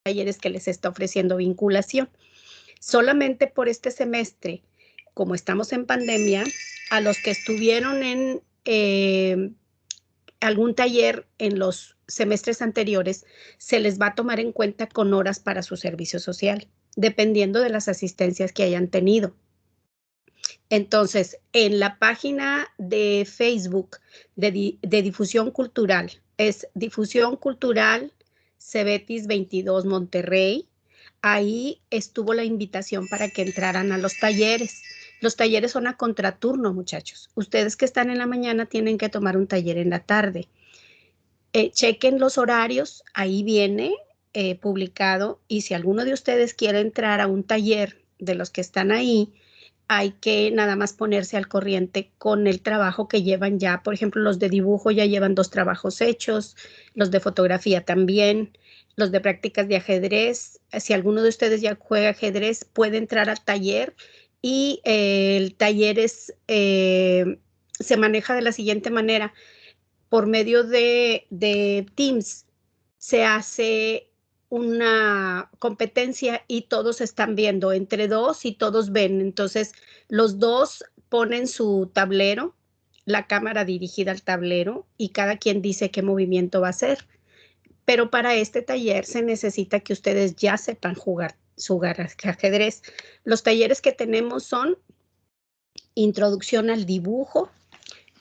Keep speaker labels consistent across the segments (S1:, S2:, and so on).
S1: talleres que les está ofreciendo vinculación. Solamente por este semestre, como estamos en pandemia, a los que estuvieron en algún taller en los semestres anteriores, se les va a tomar en cuenta con horas para su servicio social, dependiendo de las asistencias que hayan tenido. Entonces, en la página de Facebook de difusión cultural, es Difusión Cultural Cebetis 22 Monterrey. Ahí estuvo la invitación para que entraran a los talleres. Los talleres son a contraturno, muchachos. Ustedes que están en la mañana tienen que tomar un taller en la tarde. Chequen los horarios, ahí viene publicado, y si alguno de ustedes quiere entrar a un taller de los que están ahí, hay que nada más ponerse al corriente con el trabajo que llevan ya. Por ejemplo, los de dibujo ya llevan 2 trabajos hechos, los de fotografía también, los de prácticas de ajedrez. Si alguno de ustedes ya juega ajedrez, puede entrar al taller, y el taller se maneja de la siguiente manera. Por medio de Teams se hace una competencia y todos están viendo entre 2 y todos ven. Entonces, los 2 ponen su tablero, la cámara dirigida al tablero, y cada quien dice qué movimiento va a hacer. Pero para este taller se necesita que ustedes ya sepan jugar ajedrez. Los talleres que tenemos son introducción al dibujo,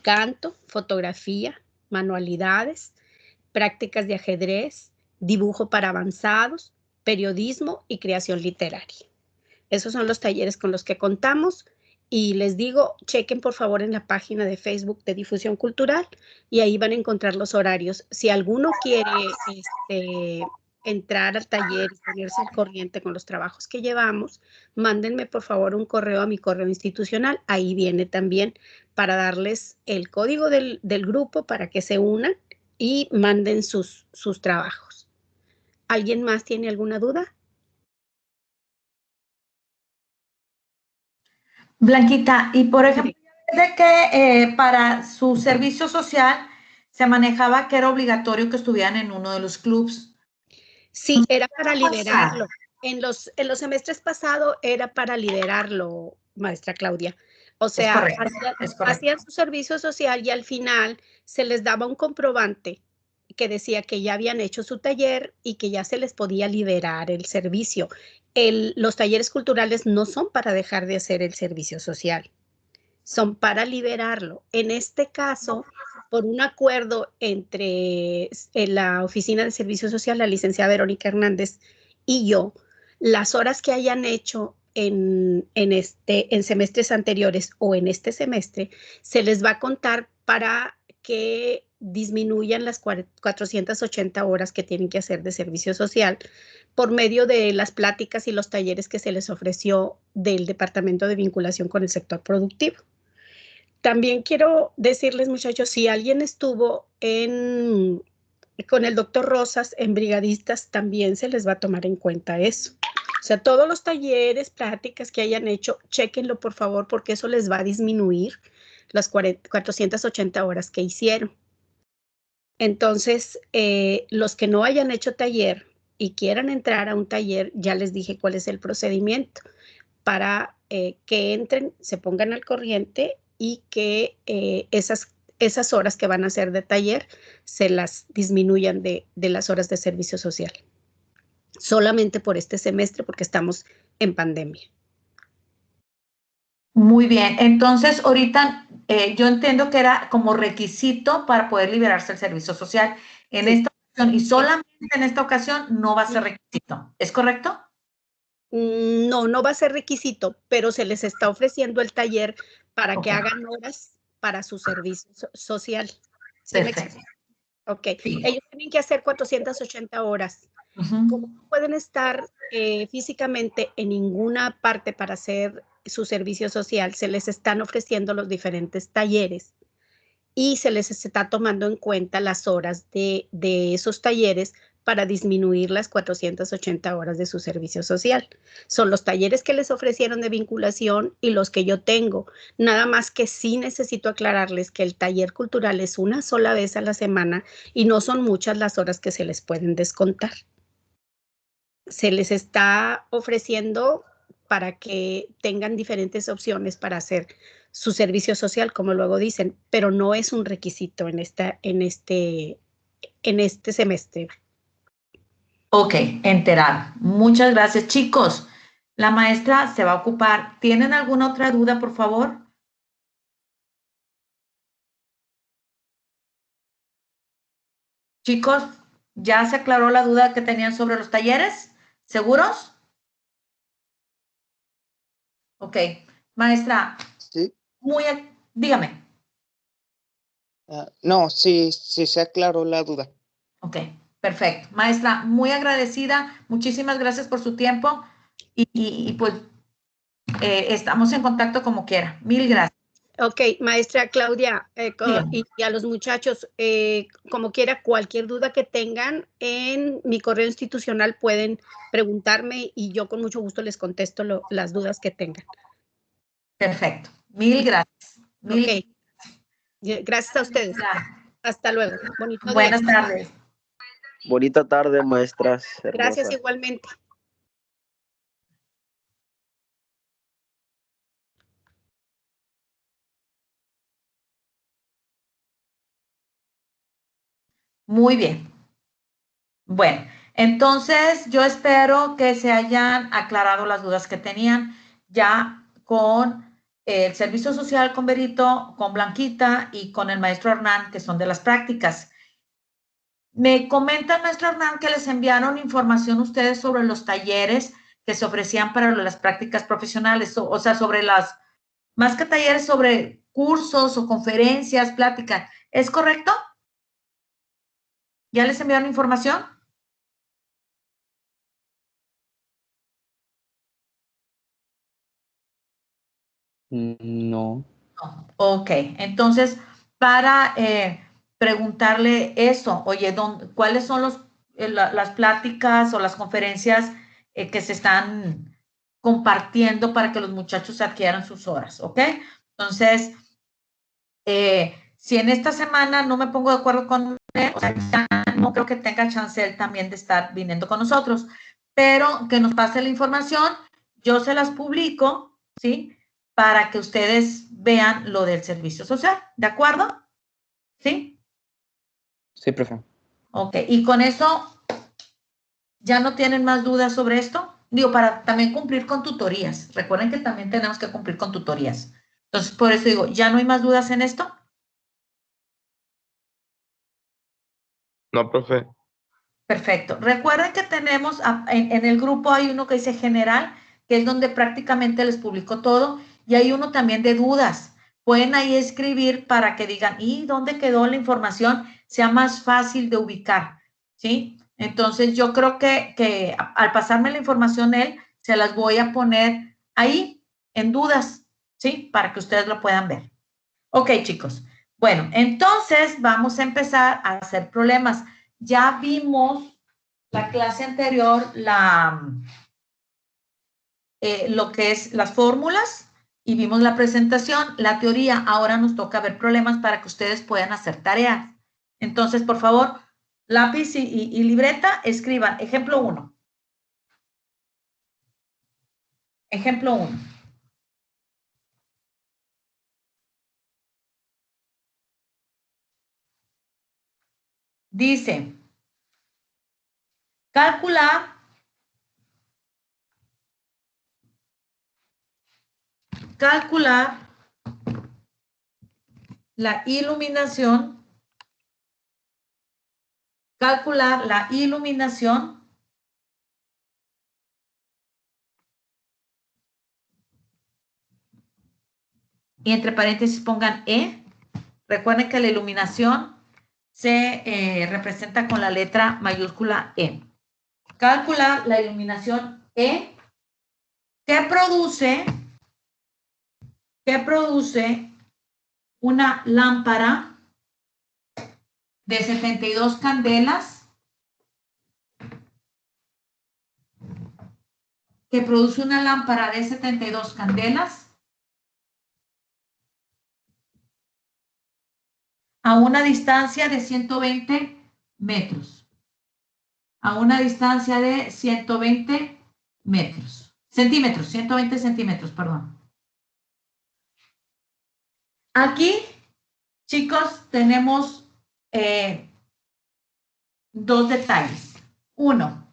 S1: canto, fotografía, manualidades, prácticas de ajedrez, dibujo para avanzados, periodismo y creación literaria. Esos son los talleres con los que contamos, y les digo, chequen por favor en la página de Facebook de Difusión Cultural y ahí van a encontrar los horarios. Si alguno quiere entrar al taller y ponerse al corriente con los trabajos que llevamos, mándenme por favor un correo a mi correo institucional. Ahí viene también para darles el código del grupo para que se unan y manden sus trabajos. ¿Alguien más tiene alguna duda?
S2: Blanquita, y por ejemplo, de que para su servicio social se manejaba que era obligatorio que estuvieran en uno de los clubs.
S1: Sí, era para liderarlo. En los semestres pasados era para liderarlo, maestra Claudia. O sea, hacían su servicio social y al final se les daba un comprobante que decía que ya habían hecho su taller y que ya se les podía liberar el servicio. Los talleres culturales no son para dejar de hacer el servicio social, son para liberarlo. En este caso, por un acuerdo entre la Oficina de Servicio Social, la licenciada Verónica Hernández y yo, las horas que hayan hecho en semestres anteriores o en este semestre, se les va a contar para que disminuyan las 480 horas que tienen que hacer de servicio social por medio de las pláticas y los talleres que se les ofreció del Departamento de Vinculación con el Sector Productivo. También quiero decirles, muchachos, si alguien estuvo con el doctor Rosas en brigadistas, también se les va a tomar en cuenta eso. O sea, todos los talleres, prácticas que hayan hecho, chéquenlo por favor, porque eso les va a disminuir las 480 horas que hicieron. Entonces, los que no hayan hecho taller y quieran entrar a un taller, ya les dije cuál es el procedimiento para que entren, se pongan al corriente y que esas horas que van a hacer de taller se las disminuyan de las horas de servicio social. Solamente por este semestre, porque estamos en pandemia.
S2: Muy bien, entonces ahorita yo entiendo que era como requisito para poder liberarse el servicio social. En esta ocasión, y solamente en esta ocasión, no va a ser requisito. ¿Es correcto?
S1: No, no va a ser requisito, pero se les está ofreciendo el taller para que hagan horas para su servicio social. ¿Sí?
S2: Perfecto.
S1: Ok, ellos tienen que hacer 480 horas. Como no pueden estar físicamente en ninguna parte para hacer su servicio social, se les están ofreciendo los diferentes talleres y se les está tomando en cuenta las horas de esos talleres para disminuir las 480 horas de su servicio social. Son los talleres que les ofrecieron de vinculación y los que yo tengo. Nada más que sí necesito aclararles que el taller cultural es una sola vez a la semana y no son muchas las horas que se les pueden descontar. se les está ofreciendo para que tengan diferentes opciones para hacer su servicio social, como luego dicen, pero no es un requisito en este semestre.
S2: Ok, enterar. Muchas gracias, chicos. La maestra se va a ocupar. ¿Tienen alguna otra duda, por favor? Chicos, ¿ya se aclaró la duda que tenían sobre los talleres? ¿Seguros? Ok. Maestra,
S3: Sí.
S2: dígame.
S3: No, sí, sí se aclaró la duda.
S2: Ok, perfecto. Maestra, muy agradecida. Muchísimas gracias por su tiempo y pues estamos en contacto como quiera. Mil gracias.
S1: Ok, maestra Claudia,
S2: Dígame.
S1: y a los muchachos, como quiera, cualquier duda que tengan en mi correo institucional pueden preguntarme y yo con mucho gusto les contesto las dudas que tengan.
S2: Perfecto. Mil gracias.
S1: Ok, gracias a ustedes. Hasta luego. Bonito día.
S2: Buenas tardes.
S4: Bonita tarde, maestras
S1: Gracias
S4: hermosas.
S1: igualmente.
S2: Muy bien. Bueno, entonces yo espero que se hayan aclarado las dudas que tenían ya con el servicio social con Berito, con Blanquita y con el maestro Hernán, que son de las prácticas. Me comenta el maestro Hernán que les enviaron información ustedes sobre los talleres que se ofrecían para las prácticas profesionales, o sea, sobre más que talleres, sobre cursos o conferencias, pláticas. ¿Es correcto? ¿Ya les enviaron información?
S4: No.
S2: Ok, entonces, para preguntarle eso, oye, ¿cuáles son las pláticas o las conferencias que se están compartiendo para que los muchachos adquieran sus horas? ¿Ok? Entonces, si en esta semana no me pongo de acuerdo con él, o sea, ya no creo que tenga chance él también de estar viniendo con nosotros, pero que nos pase la información, yo se las publico, ¿sí? Para que ustedes vean lo del servicio social, ¿de acuerdo? ¿Sí?
S4: Sí, profe.
S2: Ok, y con eso, ¿ya no tienen más dudas sobre esto? Digo, para también cumplir con tutorías. Recuerden que también tenemos que cumplir con tutorías. Entonces, por eso digo, ¿ya no hay más dudas en esto?
S5: No, profe.
S2: Perfecto. Recuerden que tenemos, en el grupo hay uno que dice general, que es donde prácticamente les publico todo, y hay uno también de dudas. Pueden ahí escribir para que digan, ¿y dónde quedó la información? Sea más fácil de ubicar, ¿sí? Entonces, yo creo que al pasarme la información él, se las voy a poner ahí, en dudas, ¿sí? Para que ustedes lo puedan ver. Ok, chicos. Bueno, entonces vamos a empezar a hacer problemas. Ya vimos la clase anterior, lo que es las fórmulas y vimos la presentación, la teoría. Ahora nos toca ver problemas para que ustedes puedan hacer tareas. Entonces, por favor, lápiz y libreta, escriban. Ejemplo 1. Ejemplo 1. Dice, calcular la iluminación, y entre paréntesis pongan E. Recuerden que la iluminación se representa con la letra mayúscula E. Calcular la iluminación E que produce una lámpara de 72 candelas, a una distancia de 120 metros. a una distancia de 120 metros. Centímetros, 120 centímetros, perdón. Aquí, chicos, tenemos dos detalles. Uno,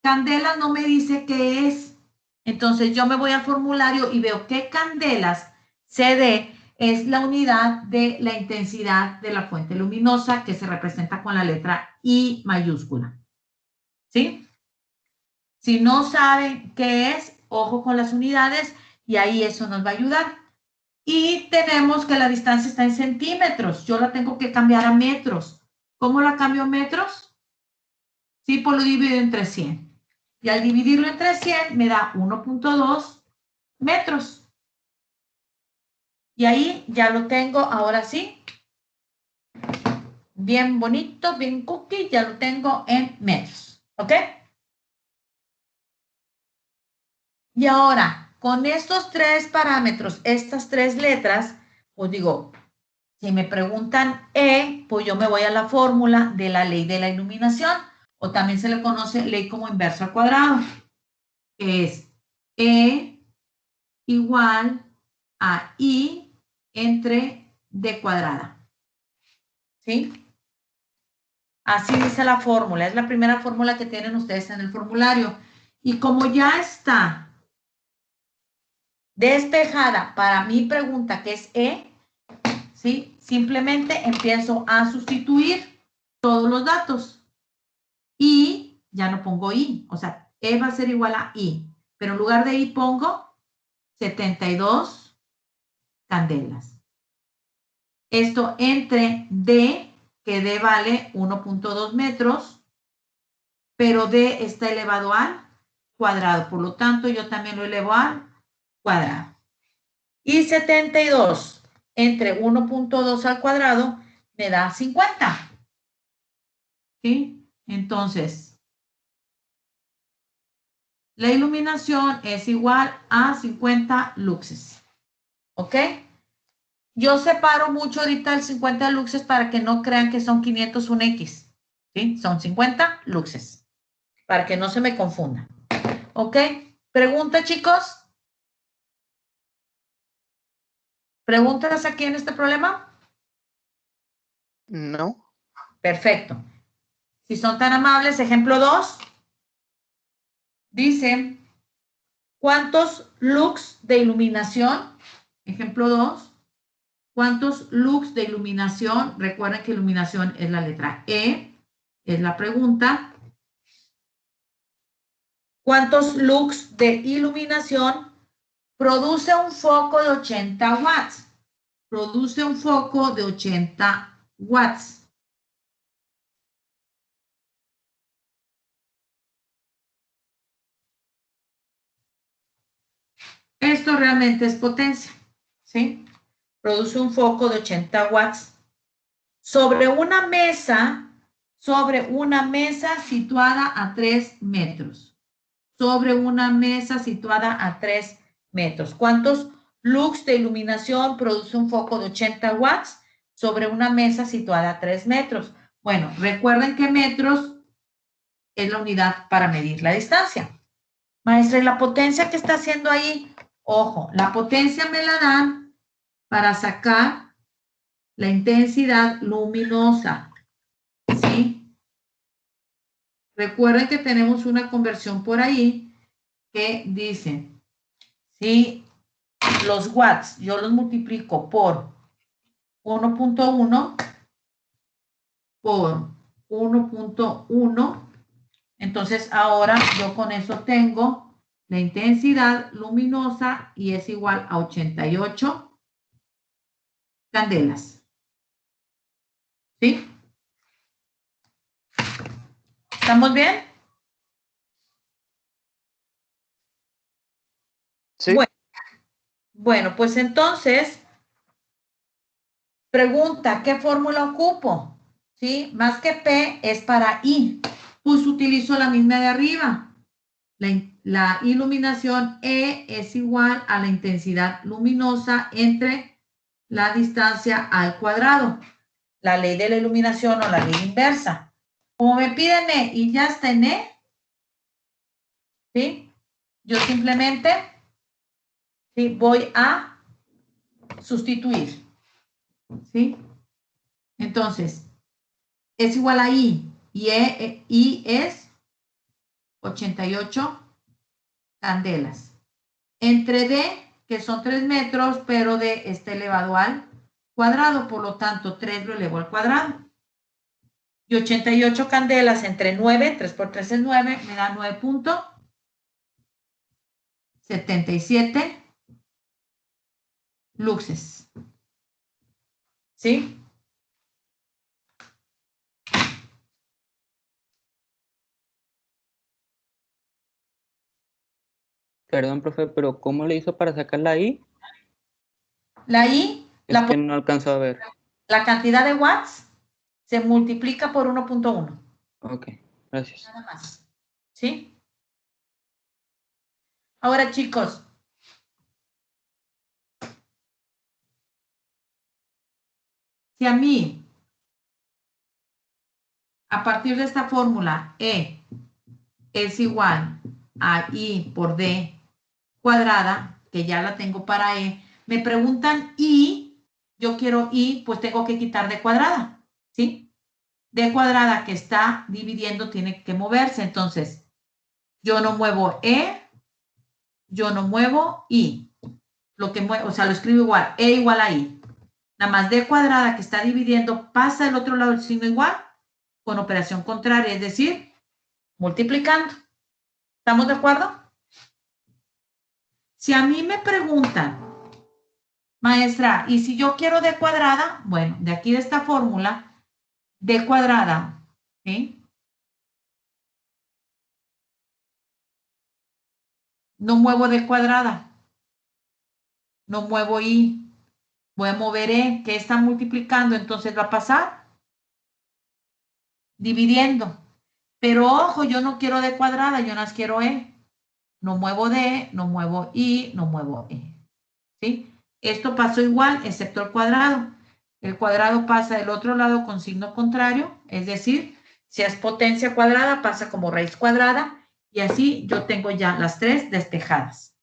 S2: candela no me dice qué es. Entonces yo me voy al formulario y veo que candelas, CD, es la unidad de la intensidad de la fuente luminosa que se representa con la letra I mayúscula. ¿Sí? Si no saben qué es, ojo con las unidades y ahí eso nos va a ayudar. Y tenemos que la distancia está en centímetros. Yo la tengo que cambiar a metros. ¿Cómo la cambio a metros? Sí, pues lo divido entre 100. Y al dividirlo entre 100 me da 1.2 metros. Y ahí ya lo tengo, ahora sí. Bien bonito, bien cookie, ya lo tengo en metros. ¿Ok? Y ahora, con estos tres parámetros, estas tres letras, pues digo, si me preguntan E, pues yo me voy a la fórmula de la ley de la iluminación, o también se le conoce ley como inverso al cuadrado, que es E igual a I entre D cuadrada. ¿Sí? Así dice la fórmula, es la primera fórmula que tienen ustedes en el formulario. Y como ya está despejada para mi pregunta, que es E, ¿sí? Simplemente empiezo a sustituir todos los datos. Y ya no pongo I, o sea, E va a ser igual a I, pero en lugar de I pongo 72 candelas. Esto entre D, que D vale 1.2 metros, pero D está elevado al cuadrado, por lo tanto yo también lo elevo al cuadrado. Y 72 entre 1.2 al cuadrado me da 50. ¿Sí? Entonces, la iluminación es igual a 50 luxes. ¿Ok? Yo separo mucho ahorita el 50 luxes para que no crean que son 501X. ¿Sí? Son 50 luxes. Para que no se me confunda. ¿Ok? ¿Pregunta, chicos? ¿Preguntas aquí en este problema?
S3: No.
S2: Perfecto. Si son tan amables, ejemplo 2. Dice, ¿cuántos lux de iluminación? Ejemplo 2. ¿Cuántos lux de iluminación? Recuerden que iluminación es la letra E. Es la pregunta. ¿Cuántos lux de iluminación produce un foco de 80 watts? Produce un foco de 80 watts. Esto realmente es potencia, ¿sí? Produce un foco de 80 watts sobre una mesa situada a 3 metros. Sobre una mesa situada a 3 metros. ¿Cuántos lux de iluminación produce un foco de 80 watts sobre una mesa situada a 3 metros? Bueno, recuerden que metros es la unidad para medir la distancia. Maestra, ¿y la potencia que está haciendo ahí? Ojo, la potencia me la dan para sacar la intensidad luminosa, ¿sí? Recuerden que tenemos una conversión por ahí que dice, ¿sí? Los watts, yo los multiplico por 1.1 por 1.1. Entonces, ahora yo con eso tengo la intensidad luminosa y es igual a 88 candelas. ¿Sí? ¿Estamos bien?
S3: Sí.
S2: Bueno, pues entonces, pregunta, ¿qué fórmula ocupo? ¿Sí? Más que P es para I. Pues utilizo la misma de arriba. La iluminación E es igual a la intensidad luminosa entre la distancia al cuadrado. La ley de la iluminación o la ley inversa. Como me piden E y ya está en E, ¿sí? Yo simplemente, ¿sí?, voy a sustituir, ¿sí? Entonces, es igual a I, y I es 88 candelas. Entre D, que son 3 metros, pero D está elevado al cuadrado, por lo tanto, 3 lo elevo al cuadrado. Y 88 candelas entre 9, 3 por 3 es 9, me da 9.77 luxes. ¿Sí?
S4: Perdón, profe, pero ¿cómo le hizo para sacar la I?
S2: La I,
S4: Es que no alcanzó a ver.
S2: la cantidad de watts se multiplica por 1.1.
S4: Ok, gracias.
S2: Nada más. ¿Sí? Ahora, chicos, si a mí, a partir de esta fórmula, E es igual a I por D cuadrada, que ya la tengo para E, me preguntan I, yo quiero I, pues tengo que quitar D cuadrada, ¿sí? D cuadrada que está dividiendo tiene que moverse, entonces yo no muevo E, yo no muevo I. Lo que muevo, o sea, lo escribo igual, E igual a I. Nada más D cuadrada que está dividiendo pasa al otro lado del signo igual con operación contraria, es decir, multiplicando. ¿Estamos de acuerdo? Si a mí me preguntan, maestra, ¿y si yo quiero D cuadrada? Bueno, de aquí de esta fórmula, D cuadrada, ¿sí? No muevo D cuadrada, no muevo I, voy a mover E, que está multiplicando, entonces va a pasar dividiendo. Pero ojo, yo no quiero D cuadrada, yo no quiero E. No muevo D, no muevo I, no muevo E. ¿Sí? Esto pasó igual, excepto el cuadrado. El cuadrado pasa del otro lado con signo contrario, es decir, si es potencia cuadrada, pasa como raíz cuadrada, y así yo tengo ya las 3 despejadas.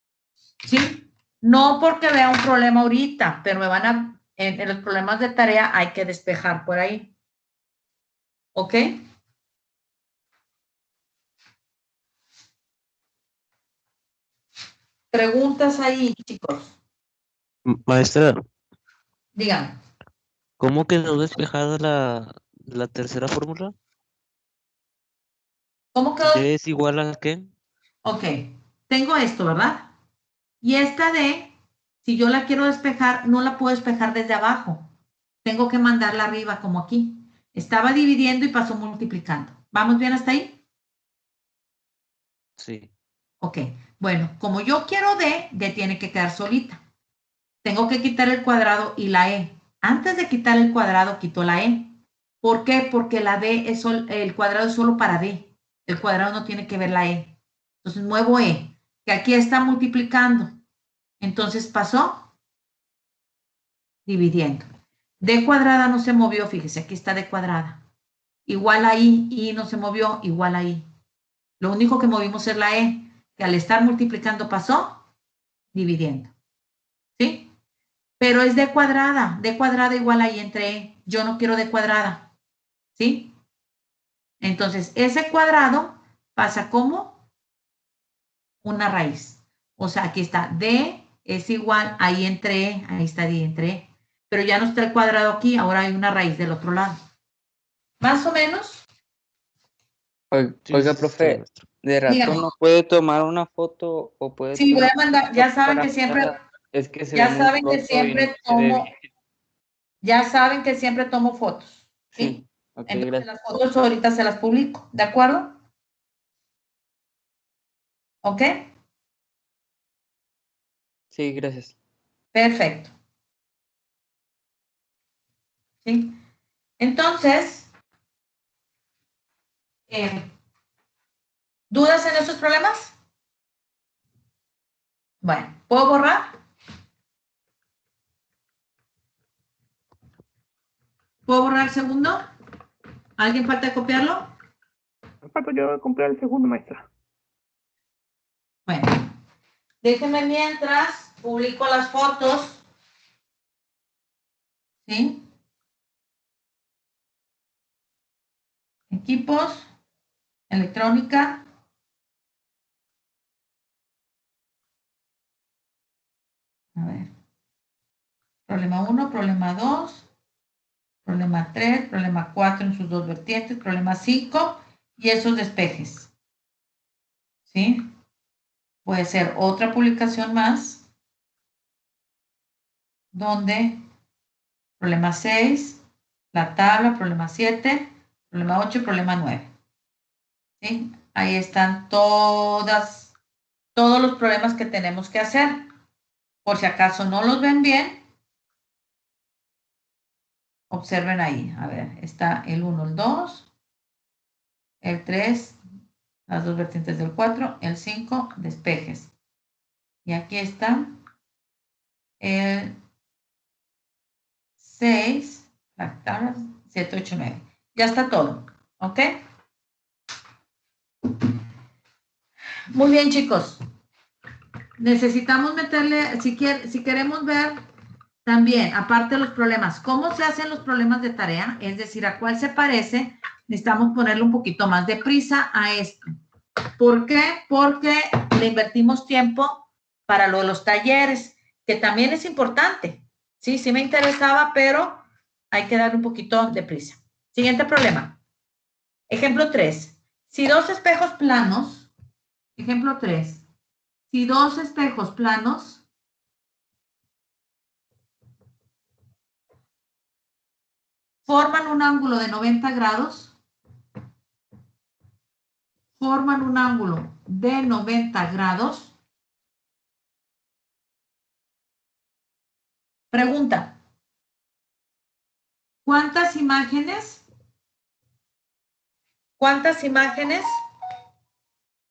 S2: ¿Sí? No porque vea un problema ahorita, pero me van a, en los problemas de tarea hay que despejar por ahí. ¿Ok? Preguntas ahí, chicos.
S6: Maestra,
S2: Díganme.
S6: ¿cómo quedó despejada la tercera fórmula?
S2: ¿Cómo quedó?
S6: ¿D es igual a qué?
S2: Ok, tengo esto, ¿verdad? Y esta D, si yo la quiero despejar, no la puedo despejar desde abajo. Tengo que mandarla arriba, como aquí. Estaba dividiendo y pasó multiplicando. ¿Vamos bien hasta ahí?
S6: Sí.
S2: Ok, bueno, como yo quiero D tiene que quedar solita. Tengo que quitar el cuadrado y la E. Antes de quitar el cuadrado, quito la E. ¿Por qué? Porque la D es el cuadrado es solo para D. El cuadrado no tiene que ver la E. Entonces muevo E, que aquí está multiplicando. Entonces pasó dividiendo. D cuadrada no se movió, fíjese, aquí está D cuadrada. Igual a I no se movió, igual a I. Lo único que movimos es la E, que al estar multiplicando pasó dividiendo. ¿Sí? Pero es D cuadrada igual a I entre E. Yo no quiero D cuadrada. ¿Sí? Entonces, ese cuadrado pasa como una raíz. O sea, aquí está D es igual a I entre E. Ahí está I entre E. Pero ya no está el cuadrado aquí, ahora hay una raíz del otro lado. ¿Más o menos?
S4: Oiga,
S6: Sí,
S4: profe,
S6: maestra.
S4: de rato
S2: Dígame.
S4: no puede tomar una foto o puede
S2: Sí, voy
S4: tomar
S2: a mandar,
S4: una foto para es que se ve
S2: ya
S4: muy
S2: saben que
S4: corto y no
S2: siempre
S4: se ve
S2: tomo,
S4: bien.
S2: ya saben que siempre tomo fotos, ¿sí?
S4: Sí, ok,
S2: Entonces
S4: gracias.
S2: las fotos ahorita se las publico, ¿de acuerdo? ¿Ok?
S4: Sí, gracias.
S2: Perfecto. ¿Sí? Entonces, ¿dudas en esos problemas? Bueno, ¿puedo borrar? ¿Puedo borrar el segundo? ¿Alguien falta copiarlo?
S7: falta yo de comprar el segundo, maestra.
S2: Bueno, déjenme mientras publico las fotos. ¿Sí? Equipos, electrónica. A ver. Problema 1, problema 2, problema 3, problema 4 en sus dos vertientes, problema 5 y esos despejes. ¿Sí? Puede ser otra publicación más, donde problema 6, la tabla, problema 7, problema 8 y problema 9. ¿Sí? Ahí están todos los problemas que tenemos que hacer. Por si acaso no los ven bien, observen ahí. A ver, está el 1, el 2, el 3, las dos vertientes del 4, el 5, despejes. Y aquí está el 6, la tabla 7, 8, 9. Ya está todo, ¿ok? Muy bien, chicos. Necesitamos meterle, si queremos ver también, aparte de los problemas, cómo se hacen los problemas de tarea, es decir, a cuál se parece, necesitamos ponerle un poquito más de prisa a esto. ¿Por qué? Porque le invertimos tiempo para lo de los talleres, que también es importante. Sí, sí me interesaba, pero hay que darle un poquito de prisa. Siguiente problema. Ejemplo 3. Si dos espejos planos, ejemplo 3. Si dos espejos planos forman un ángulo de 90 grados, pregunta, ¿cuántas imágenes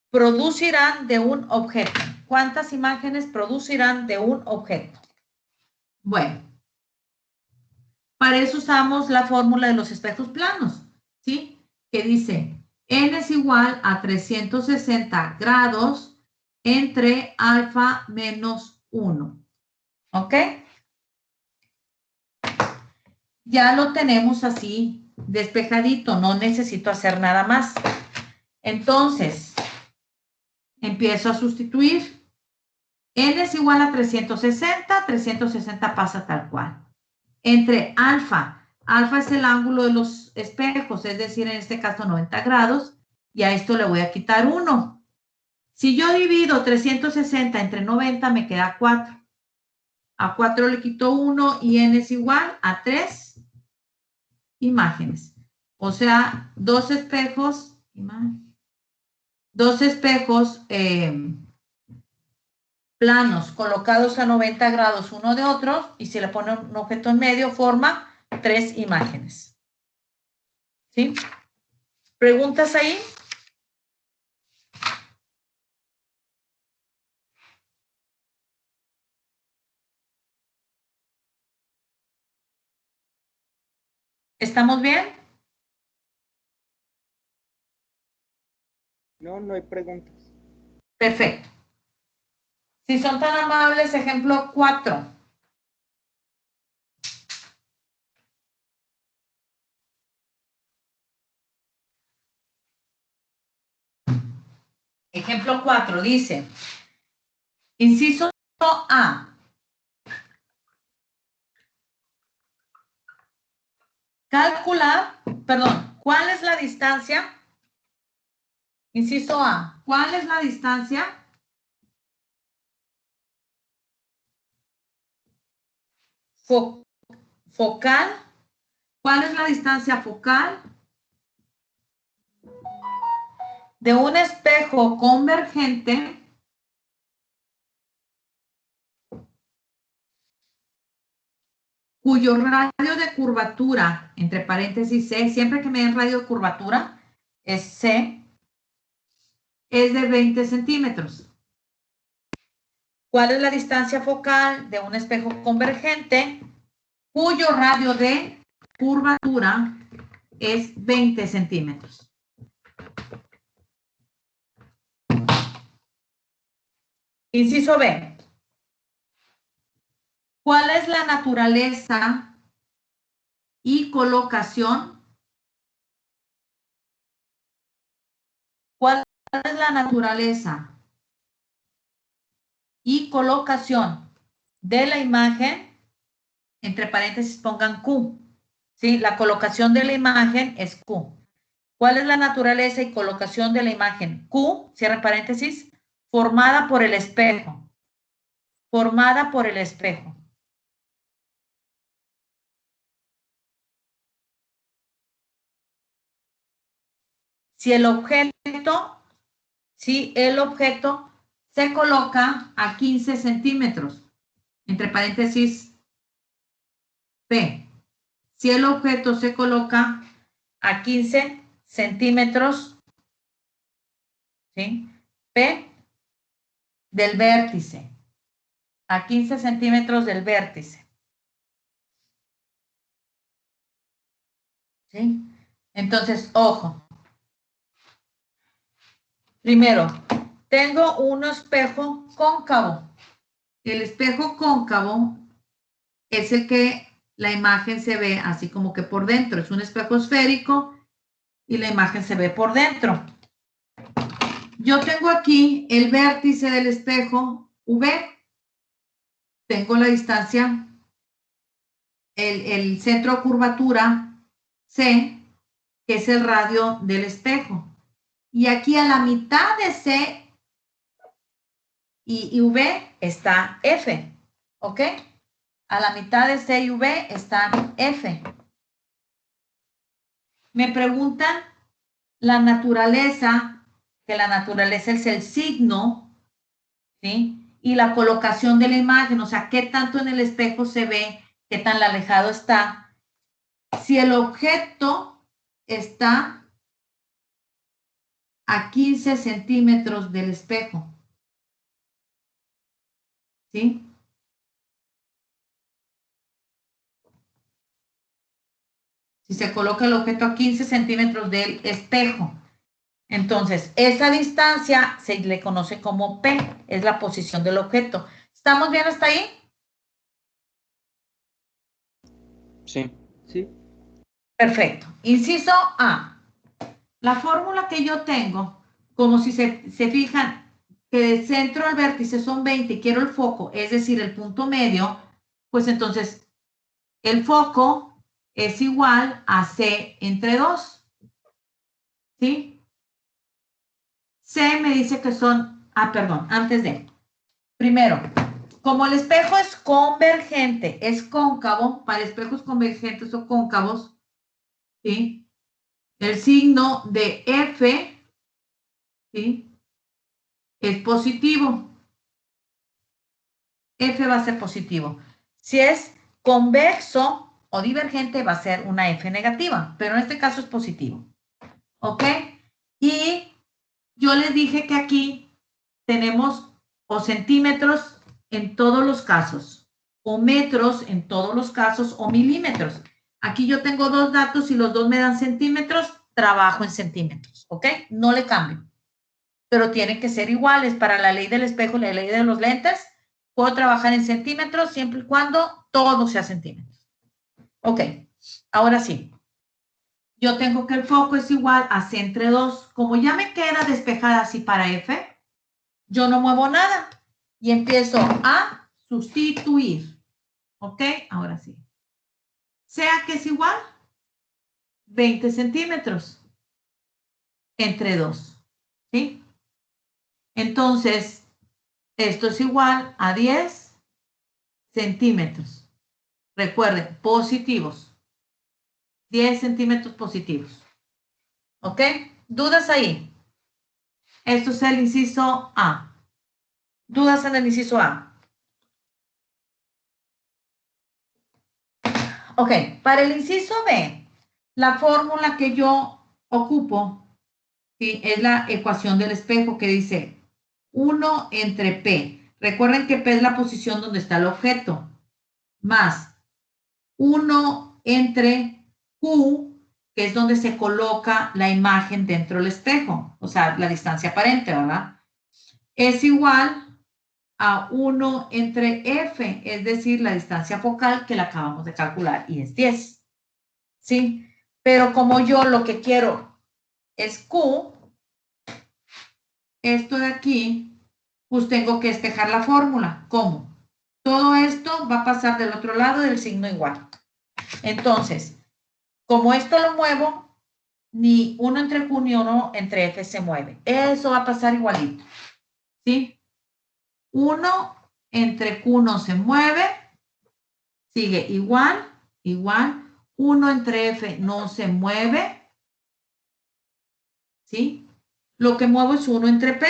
S2: producirán de un objeto? ¿Cuántas imágenes producirán de un objeto? Bueno, para eso usamos la fórmula de los espejos planos, ¿sí? Que dice, n es igual a 360 grados entre alfa menos 1. ¿Ok? Ya lo tenemos así, despejadito, no necesito hacer nada más. Entonces, empiezo a sustituir. N es igual a 360, 360 pasa tal cual. Entre alfa es el ángulo de los espejos, es decir, en este caso 90 grados, y a esto le voy a quitar 1. Si yo divido 360 entre 90, me queda 4. A 4 le quito 1 y n es igual a 3 imágenes. O sea, dos espejos planos colocados a 90 grados uno de otro, y si le pone un objeto en medio, forma 3 imágenes. ¿Sí? ¿Preguntas ahí? ¿Estamos bien?
S3: No, no hay preguntas.
S2: Perfecto. Si son tan amables, ejemplo 4. Ejemplo 4 dice, inciso A. Calcular, perdón, ¿cuál es la distancia? Inciso A, ¿cuál es la distancia focal? ¿Cuál es la distancia focal de un espejo convergente cuyo radio de curvatura, entre paréntesis C, siempre que me den radio de curvatura, es C, es de 20 centímetros? ¿Cuál es la distancia focal de un espejo convergente cuyo radio de curvatura es 20 centímetros? Inciso B. ¿Cuál es la naturaleza y colocación? ¿Cuál es la naturaleza y colocación de la imagen? Entre paréntesis pongan Q. ¿Sí? La colocación de la imagen es Q. ¿Cuál es la naturaleza y colocación de la imagen? Q, cierra paréntesis, formada por el espejo. Formada por el espejo. Si el objeto se coloca a 15 centímetros, entre paréntesis P. Si el objeto se coloca a 15 centímetros, ¿sí? P del vértice, a 15 centímetros del vértice. ¿Sí? Entonces, ojo. Primero, tengo un espejo cóncavo. El espejo cóncavo es el que la imagen se ve así como que por dentro. Es un espejo esférico y la imagen se ve por dentro. Yo tengo aquí el vértice del espejo V. Tengo la distancia, el centro de curvatura C, que es el radio del espejo. Y aquí a la mitad de C y V está F, ¿ok? A la mitad de C y V está F. Me preguntan la naturaleza, que la naturaleza es el signo, ¿sí? Y la colocación de la imagen, o sea, qué tanto en el espejo se ve, qué tan alejado está. Si el objeto está a 15 centímetros del espejo, ¿sí? Si se coloca el objeto a 15 centímetros del espejo, entonces esa distancia se le conoce como P, es la posición del objeto. ¿Estamos bien hasta ahí?
S4: Sí.
S6: Sí.
S2: Perfecto. Inciso A. La fórmula que yo tengo, como si se fijan, que del centro al vértice son 20 y quiero el foco, es decir, el punto medio, pues entonces el foco es igual a C entre 2. ¿Sí? C me dice que son, perdón, antes de. Primero, como el espejo es convergente, es cóncavo, para espejos convergentes o cóncavos, ¿sí? El signo de F, ¿sí? Es positivo. F va a ser positivo. Si es convexo o divergente, va a ser una F negativa, pero en este caso es positivo. ¿Ok? Y yo les dije que aquí tenemos o centímetros en todos los casos, o metros en todos los casos, o milímetros. Aquí yo tengo dos datos y los dos me dan centímetros, trabajo en centímetros, ¿ok? No le cambio. Pero tienen que ser iguales para la ley del espejo y la ley de los lentes. Puedo trabajar en centímetros siempre y cuando todo sea centímetros. Ok, ahora sí. Yo tengo que el foco es igual a C entre 2. Como ya me queda despejada así para F, yo no muevo nada y empiezo a sustituir. ¿Ok? Ahora sí. Sea que es igual 20 centímetros entre 2. ¿Sí? Entonces, esto es igual a 10 centímetros. Recuerden, positivos. 10 centímetros positivos. ¿Ok? ¿Dudas ahí? Esto es el inciso A. ¿Dudas en el inciso A? Ok, para el inciso B, la fórmula que yo ocupo, ¿sí? Es la ecuación del espejo que dice 1 entre P. Recuerden que P es la posición donde está el objeto, más 1 entre Q, que es donde se coloca la imagen dentro del espejo, o sea, la distancia aparente, ¿verdad? Es igual a 1 entre F, es decir, la distancia focal que la acabamos de calcular y es 10. ¿Sí? Pero como yo lo que quiero es Q, esto de aquí, pues tengo que despejar la fórmula. ¿Cómo? Todo esto va a pasar del otro lado del signo igual. Entonces, como esto lo muevo, ni 1 entre Q ni 1 entre F se mueve. Eso va a pasar igualito. ¿Sí? 1 entre Q no se mueve. Sigue igual, igual. 1 entre F no se mueve. ¿Sí? Lo que muevo es 1 entre P.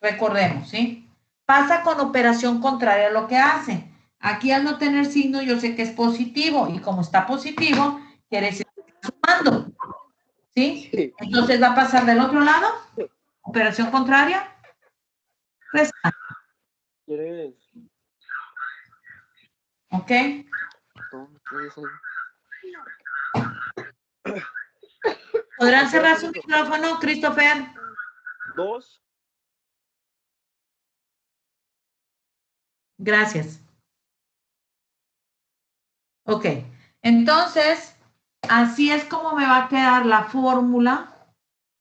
S2: Recordemos, ¿sí? Pasa con operación contraria a lo que hace. Aquí al no tener signo yo sé que es positivo y como está positivo, quiere decir que está sumando. ¿Sí?
S3: Sí.
S2: Entonces va a pasar del otro lado. Operación contraria. Resta.
S3: ¿Quieres?
S2: ¿Ok?
S3: No, no, yo soy-
S2: ¿Podrán cerrar su micrófono, Christopher?
S3: 2.
S2: Gracias. Ok. Entonces, así es como me va a quedar la fórmula,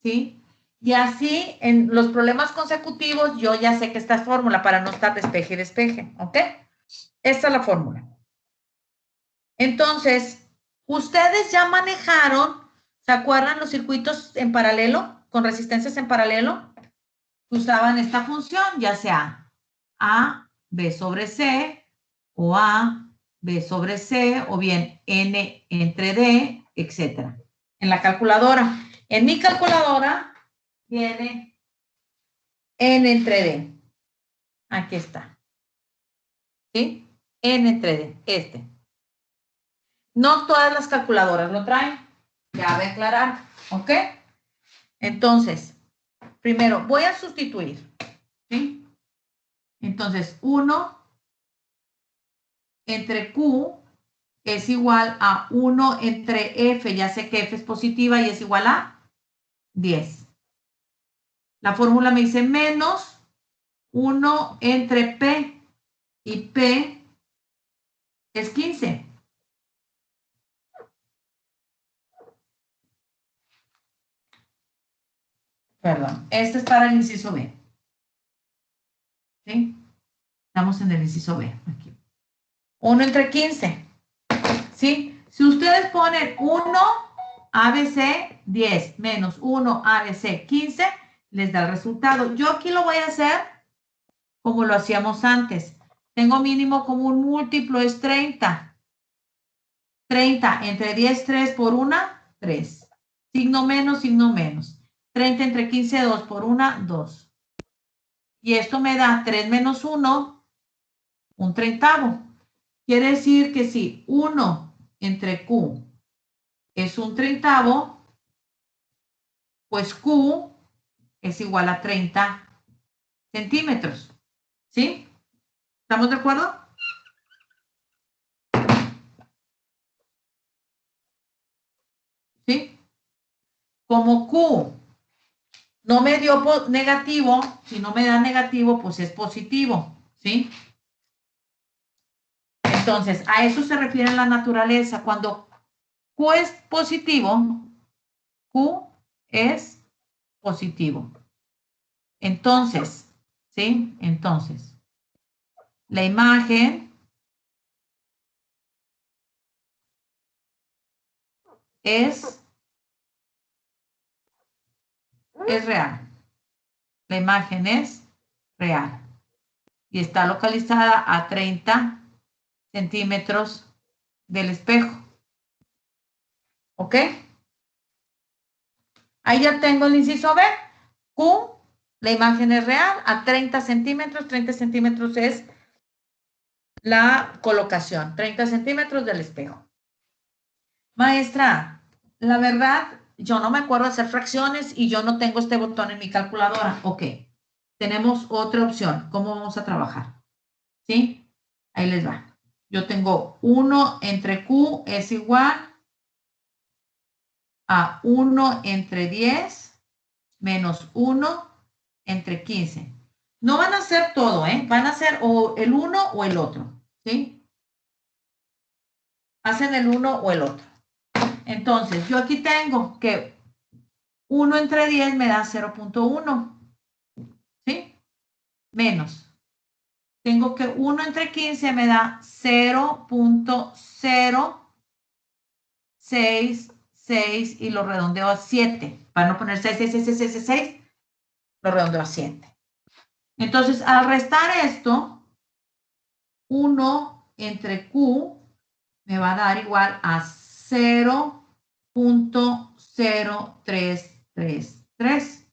S2: ¿sí? Y así, en los problemas consecutivos, yo ya sé que esta es fórmula para no estar despeje y despeje, ¿ok? Esta es la fórmula. Entonces, ustedes ya manejaron, ¿se acuerdan los circuitos en paralelo, con resistencias en paralelo? Usaban esta función, ya sea A, B sobre C, o A, B sobre C, o bien N entre D, etcétera. En la calculadora. En mi calculadora tiene N entre D. Aquí está. ¿Sí? N entre D, este. No todas las calculadoras lo traen. Cabe aclarar, ¿ok? Entonces, primero voy a sustituir, ¿sí? Entonces, 1 entre Q es igual a 1 entre F, ya sé que F es positiva y es igual a 10. La fórmula me dice menos 1 entre P, y P es 15. Perdón, este es para el inciso B. ¿Sí? Estamos en el inciso B. Aquí. 1 entre 15. ¿Sí? Si ustedes ponen 1 ABC 10 menos 1 ABC 15, les da el resultado. Yo aquí lo voy a hacer como lo hacíamos antes. Tengo mínimo común múltiplo, es 30. 30 entre 10, 3 por 1, 3. Signo menos, signo menos. 30 entre 15, 2 por 1, 2. Y esto me da 3 menos 1, un treintavo. Quiere decir que si 1 entre Q es un treintavo, pues Q es igual a 30 centímetros. ¿Sí? ¿Estamos de acuerdo? ¿Sí? Como Q no me dio negativo, si no me da negativo, pues es positivo. ¿Sí? Entonces, a eso se refiere la naturaleza. Cuando Q es positivo, Q es positivo. Entonces, ¿sí? Entonces, la imagen es real. La imagen es real. Y está localizada a 30 centímetros del espejo. ¿Ok? Ahí ya tengo el inciso B. Q, la imagen es real, a 30 centímetros. 30 centímetros es la colocación. 30 centímetros del espejo. Maestra, la verdad, yo no me acuerdo de hacer fracciones y yo no tengo este botón en mi calculadora. Ok, tenemos otra opción. ¿Cómo vamos a trabajar? ¿Sí? Ahí les va. Yo tengo 1 entre Q es igual a 1 entre 10 menos 1 entre 15. No van a hacer todo, ¿eh? Van a hacer o el uno o el otro, ¿sí? Hacen el uno o el otro. Entonces, yo aquí tengo que 1 entre 10 me da 0.1, ¿sí? Menos. Tengo que 1 entre 15 me da 0.066 y lo redondeo a 7. Para no poner 6, 6, 6, 6, 6, 6, lo redondeo a 7. Entonces, al restar esto, 1 entre Q me va a dar igual a 0.0333.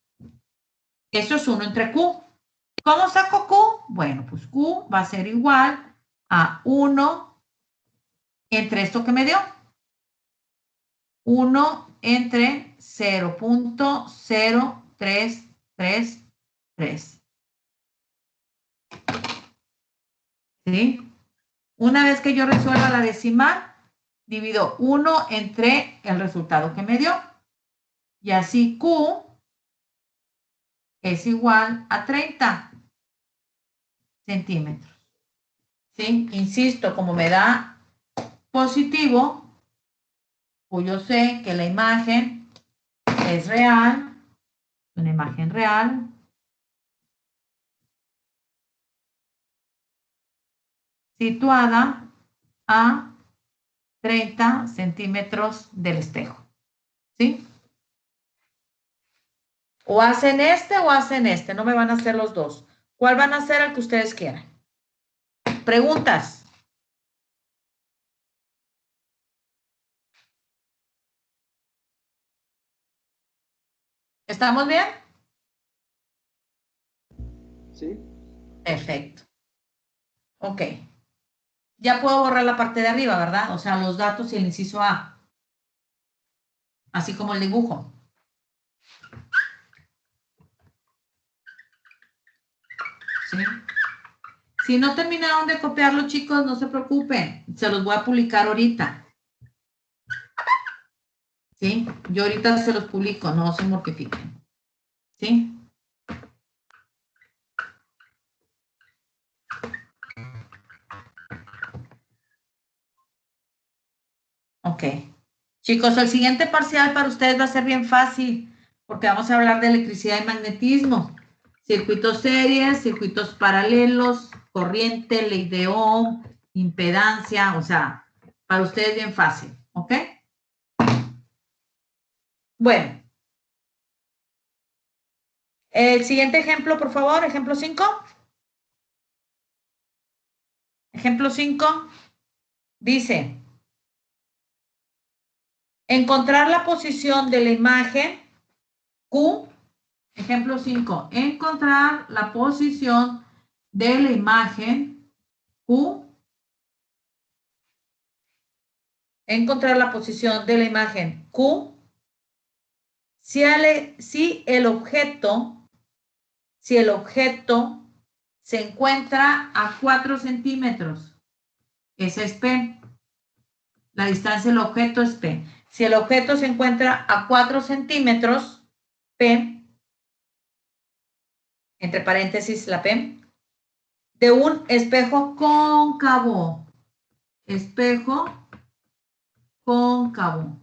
S2: Eso es 1 entre Q. ¿Cómo saco Q? Bueno, pues Q va a ser igual a 1 entre esto que me dio. 1 entre 0.0333. ¿Sí? Una vez que yo resuelva la decimal, divido 1 entre el resultado que me dio. Y así Q es igual a 30 centímetros. ¿Sí? Insisto, como me da positivo, pues yo sé que la imagen es real, una imagen real. Situada a 30 centímetros del espejo. ¿Sí? O hacen este o hacen este, no me van a hacer los dos. ¿Cuál van a hacer? El que ustedes quieran. ¿Preguntas? ¿Estamos bien?
S3: Sí.
S2: Perfecto. Ok. Ya puedo borrar la parte de arriba, ¿verdad? O sea, los datos y el inciso A. Así como el dibujo. ¿Sí? Si no terminaron de copiarlo, chicos, no se preocupen. Se los voy a publicar ahorita. ¿Sí? Yo ahorita se los publico, no se mortifiquen. ¿Sí? Ok. Chicos, el siguiente parcial para ustedes va a ser bien fácil, porque vamos a hablar de electricidad y magnetismo. Circuitos series, circuitos paralelos, corriente, ley de Ohm, impedancia, o sea, para ustedes bien fácil, ¿ok? Bueno. El siguiente ejemplo, por favor, ejemplo 5. Ejemplo 5 dice, encontrar la posición de la imagen Q. Ejemplo 5, encontrar la posición de la imagen Q. Encontrar la posición de la imagen Q. Si el objeto se encuentra a 4 centímetros, ese es P. La distancia del objeto es P. Si el objeto se encuentra a 4 centímetros, P, entre paréntesis la P, de un espejo cóncavo. Espejo cóncavo.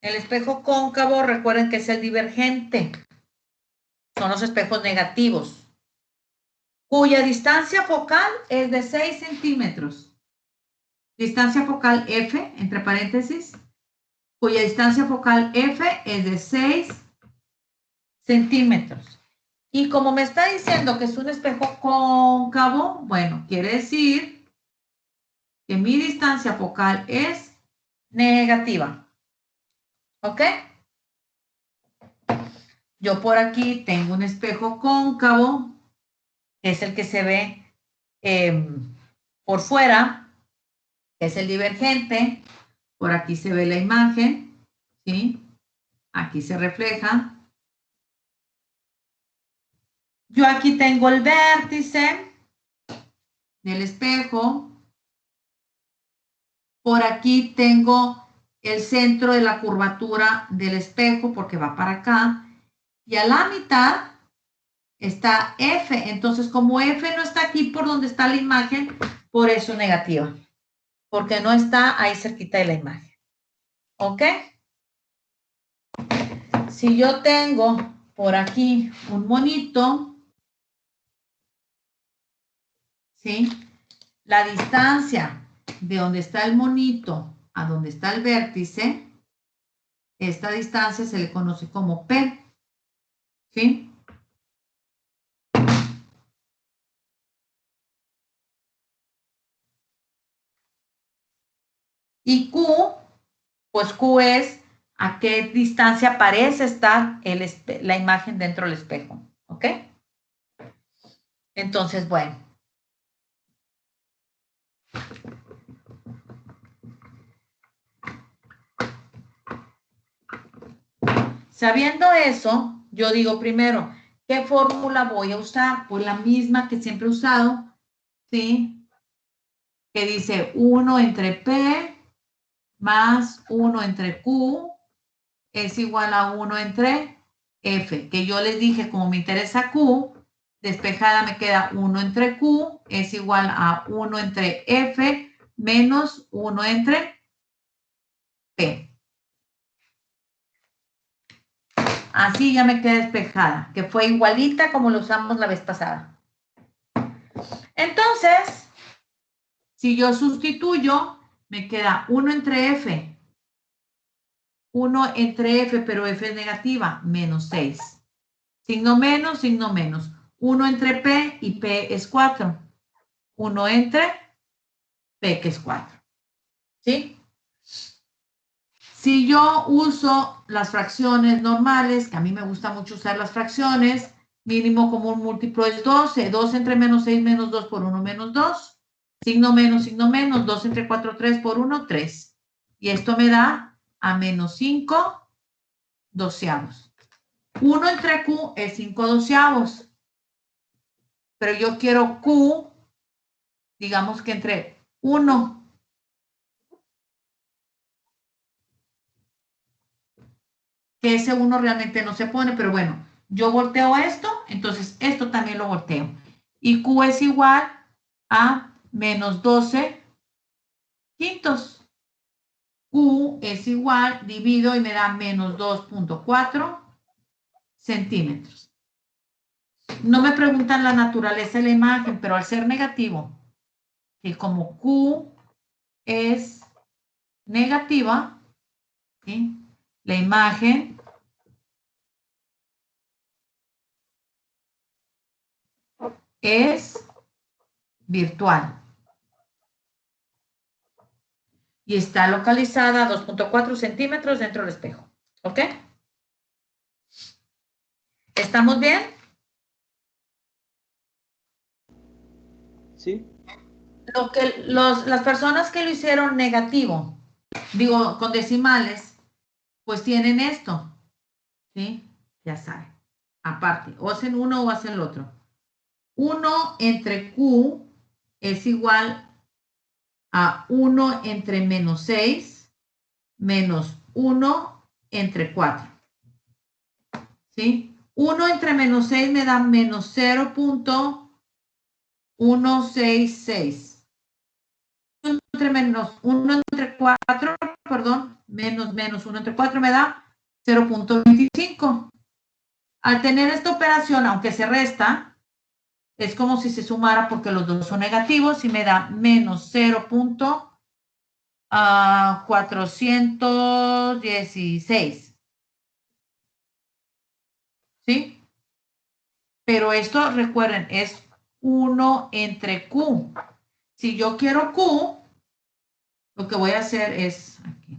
S2: El espejo cóncavo, recuerden que es el divergente. Son los espejos negativos. Cuya distancia focal es de 6 centímetros. Distancia focal F, entre paréntesis, cuya distancia focal F es de 6 centímetros. Y como me está diciendo que es un espejo cóncavo, bueno, quiere decir que mi distancia focal es negativa. ¿Ok? Yo por aquí tengo un espejo cóncavo, que es el que se ve por fuera, que es el divergente. Por aquí se ve la imagen, ¿sí? Aquí se refleja. Yo aquí tengo el vértice del espejo. Por aquí tengo el centro de la curvatura del espejo porque va para acá. Y a la mitad está F. Entonces, como F no está aquí por donde está la imagen, por eso negativa. Porque no está ahí cerquita de la imagen. ¿Ok? Si yo tengo por aquí un monito, ¿sí? La distancia de donde está el monito a donde está el vértice, esta distancia se le conoce como P. ¿Sí? Y Q, pues Q es a qué distancia parece estar la imagen dentro del espejo. ¿Ok? Entonces, bueno. Sabiendo eso, yo digo primero, ¿qué fórmula voy a usar? Pues la misma que siempre he usado, ¿sí? Que dice 1 entre P más 1 entre Q es igual a 1 entre F, que yo les dije, como me interesa Q, despejada me queda 1 entre Q es igual a 1 entre F menos 1 entre P. Así ya me queda despejada, que fue igualita como lo usamos la vez pasada. Entonces, si yo sustituyo, me queda 1 entre F. 1 entre F, pero F es negativa, menos 6. Signo menos, 1 entre P y P es 4. 1 entre P, que es 4. ¿Sí? Si yo uso las fracciones normales, que a mí me gusta mucho usar las fracciones, mínimo común múltiplo es 12. 2 entre menos 6 menos 2 por 1 menos 2. Signo menos, 2 entre 4, 3 por 1, 3. Y esto me da a menos 5 doceavos. 1 entre Q es 5 doceavos. Pero yo quiero Q, digamos que entre 1. Que ese 1 realmente no se pone, pero bueno, yo volteo esto, entonces esto también lo volteo. Y Q es igual a menos 12 quintos. Q es igual, divido y me da menos 2.4 centímetros. No me preguntan la naturaleza de la imagen, pero al ser negativo, y como Q es negativa, ¿sí? La imagen es virtual. Y está localizada a 2.4 centímetros dentro del espejo. ¿Ok? ¿Estamos bien?
S3: Sí.
S2: Las personas que lo hicieron negativo, digo, con decimales, pues tienen esto. ¿Sí? Ya saben. Aparte, o hacen uno o hacen el otro. 1 entre Q es igual a 1 entre menos 6 menos 1 entre 4. ¿Sí? 1 entre menos 6 me da menos 0.166. 1 entre 4, perdón, menos 1 entre 4 me da 0.25. Al tener esta operación, aunque se resta, es como si se sumara porque los dos son negativos y me da menos 0.416. ¿Sí? Pero esto, recuerden, es 1 entre Q. Si yo quiero Q, lo que voy a hacer es, aquí,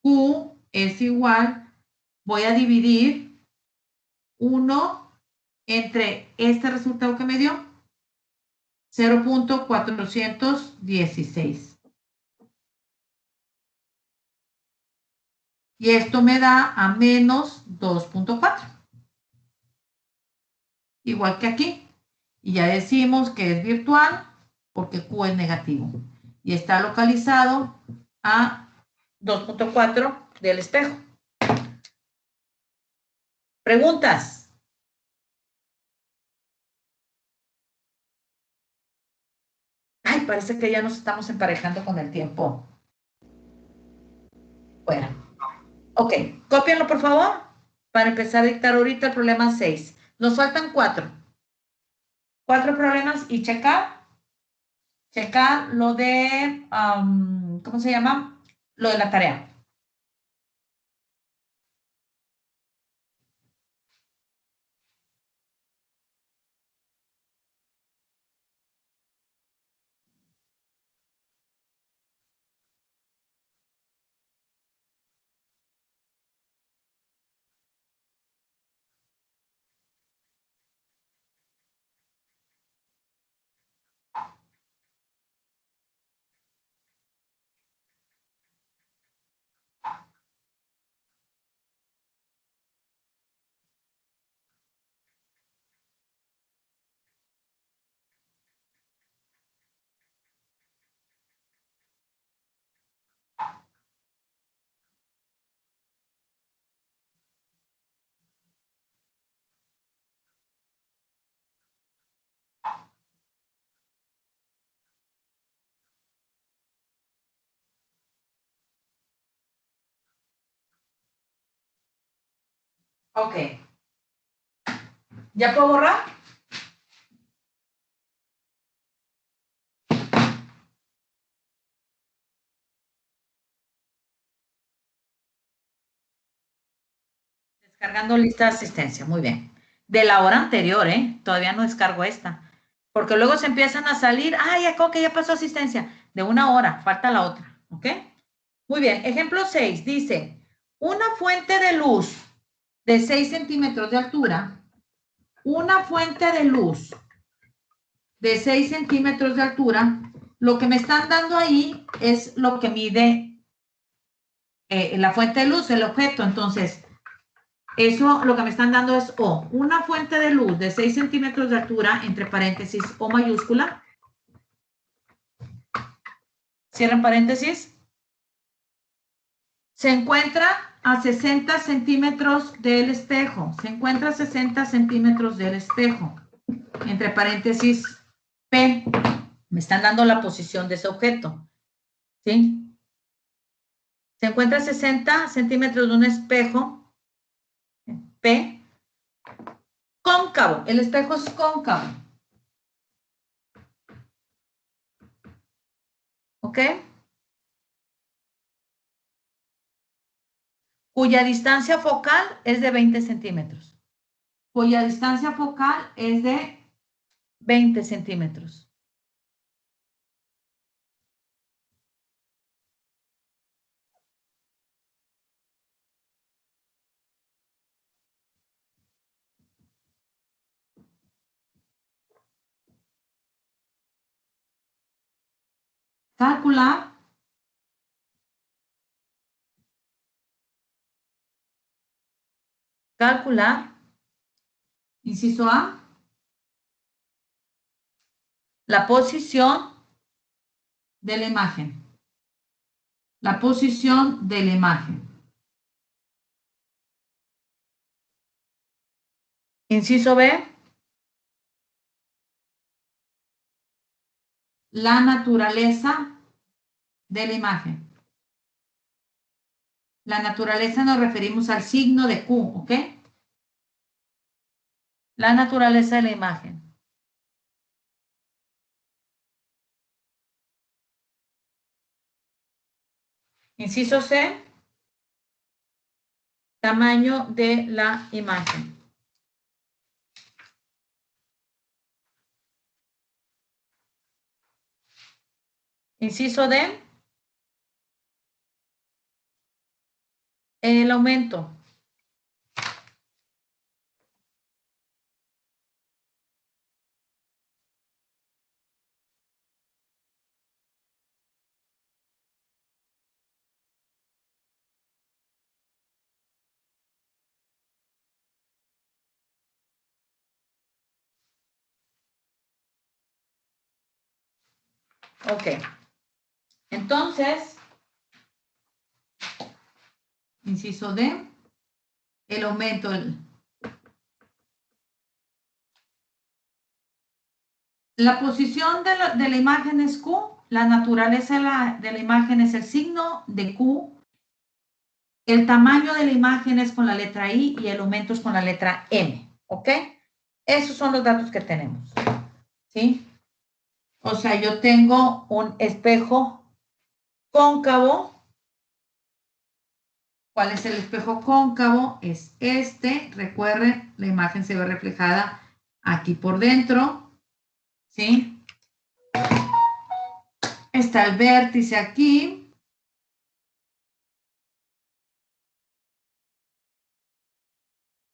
S2: Q es igual, voy a dividir 1 entre este resultado que me dio, 0.416. Y esto me da a menos 2.4. Igual que aquí. Y ya decimos que es virtual porque Q es negativo. Y está localizado a 2.4 del espejo. ¿Preguntas? Ay, parece que ya nos estamos emparejando con el tiempo. Bueno. Ok, cópienlo por favor para empezar a dictar ahorita el problema 6. Nos faltan 4. 4 problemas y checar lo de, ¿cómo se llama? Lo de la tarea. Ok. ¿Ya puedo borrar? Descargando lista de asistencia, muy bien. De la hora anterior, todavía no descargo esta. Porque luego se empiezan a salir, ay, ¿cómo que ya pasó asistencia? De 1 hora, falta la otra, ¿ok? Muy bien, ejemplo 6, dice, una fuente de luz de 6 centímetros de altura, una fuente de luz de 6 centímetros de altura, lo que me están dando ahí es lo que mide la fuente de luz, el objeto. Entonces, eso lo que me están dando es O. Una fuente de luz de 6 centímetros de altura, entre paréntesis, O mayúscula. Cierren paréntesis. Se encuentra a 60 centímetros del espejo. Se encuentra a 60 centímetros del espejo. Entre paréntesis, P. Me están dando la posición de ese objeto. ¿Sí? Se encuentra a 60 centímetros de un espejo. P. Cóncavo. El espejo es cóncavo. ¿Ok? Cuya distancia focal es de 20 centímetros. Cuya distancia focal es de 20 centímetros. Calcular inciso A, la posición de la imagen. La posición de la imagen. Inciso B, la naturaleza de la imagen. La naturaleza nos referimos al signo de Q, ¿ok? La naturaleza de la imagen. Inciso C, tamaño de la imagen. Inciso D, el aumento. Ok. Entonces, inciso D, el aumento La posición de la imagen es Q, la naturaleza de la imagen es el signo de Q, el tamaño de la imagen es con la letra I y el aumento es con la letra M, ¿ok? Esos son los datos que tenemos, ¿sí? O sea, yo tengo un espejo cóncavo. ¿Cuál es el espejo cóncavo? Es este. Recuerden, la imagen se ve reflejada aquí por dentro, ¿sí? Está el vértice aquí.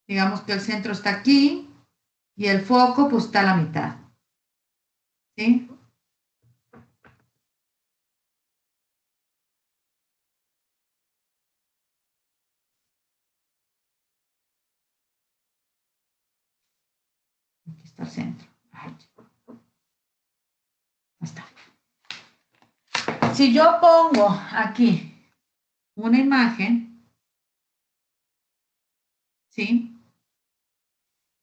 S2: Digamos que el centro está aquí y el foco pues está a la mitad, ¿sí? Aquí está el centro. Ahí está. Si yo pongo aquí una imagen, ¿sí?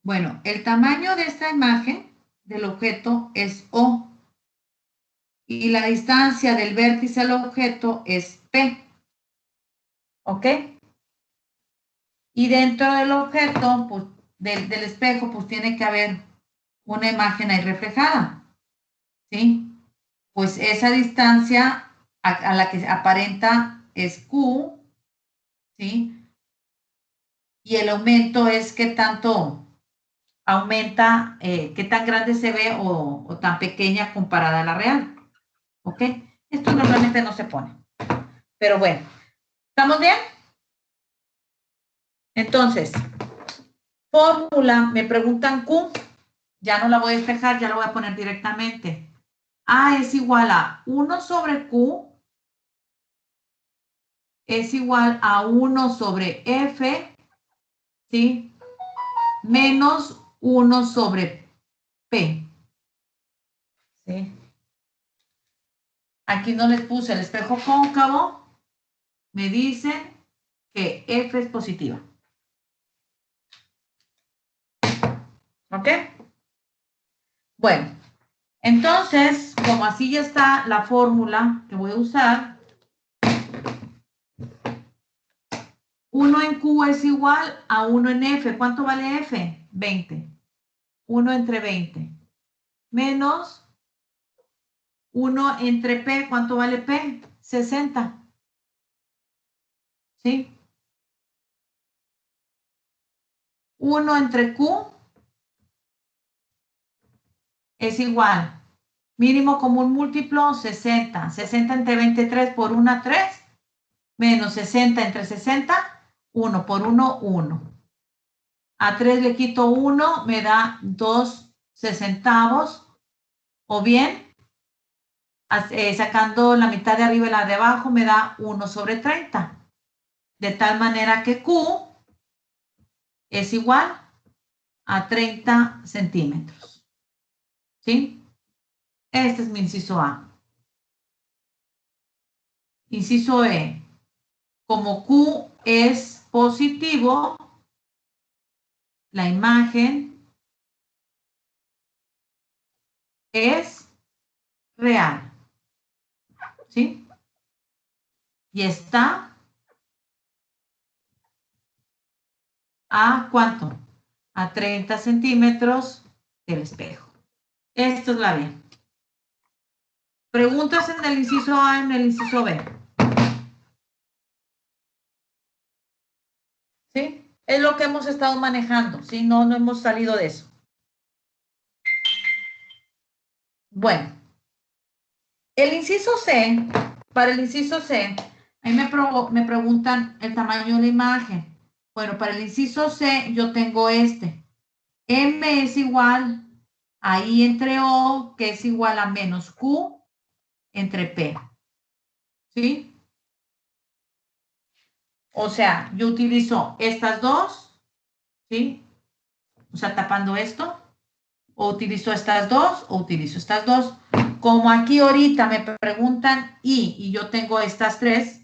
S2: Bueno, el tamaño de esta imagen del objeto es O y la distancia del vértice al objeto es P, ¿ok? Y dentro del objeto, pues, del espejo, pues tiene que haber una imagen ahí reflejada, ¿sí? Pues esa distancia a la que aparenta es Q, ¿sí? Y el aumento es qué tanto aumenta, qué tan grande se ve o tan pequeña comparada a la real, ¿ok? Esto normalmente no se pone, pero bueno, ¿estamos bien? Entonces, fórmula, me preguntan Q, ya no la voy a despejar, ya la voy a poner directamente. A es igual a 1 sobre Q es igual a 1 sobre F, ¿sí? Menos 1 sobre P, ¿sí? Aquí no les puse el espejo cóncavo, me dicen que F es positiva. ¿Ok? Bueno, entonces, como así ya está la fórmula que voy a usar, 1 en Q es igual a 1 en F. ¿Cuánto vale F? 20. 1 entre 20. Menos 1 entre P. ¿Cuánto vale P? 60. ¿Sí? 1 entre Q es igual. Mínimo común múltiplo, 60. 60 entre 23 por 1, 3. Menos 60 entre 60, 1 por 1, 1. A 3 le quito 1, me da 2 sesentavos. O bien, sacando la mitad de arriba y la de abajo, me da 1 sobre 30. De tal manera que Q es igual a 30 centímetros. ¿Sí? Este es mi inciso A. Inciso E. Como Q es positivo, la imagen es real. ¿Sí? Y está a ¿cuánto? A 30 centímetros del espejo. Esto es la B. Preguntas en el inciso A, en el inciso B. ¿Sí? Es lo que hemos estado manejando, ¿sí? No hemos salido de eso. Bueno. El inciso C, para el inciso C, ahí me preguntan el tamaño de la imagen. Bueno, para el inciso C yo tengo este. M es igual a I entre O, que es igual a menos Q entre P. ¿Sí? O sea, yo utilizo estas dos, ¿sí? O sea, tapando esto. O utilizo estas dos, o utilizo estas dos. Como aquí ahorita me preguntan I y yo tengo estas tres,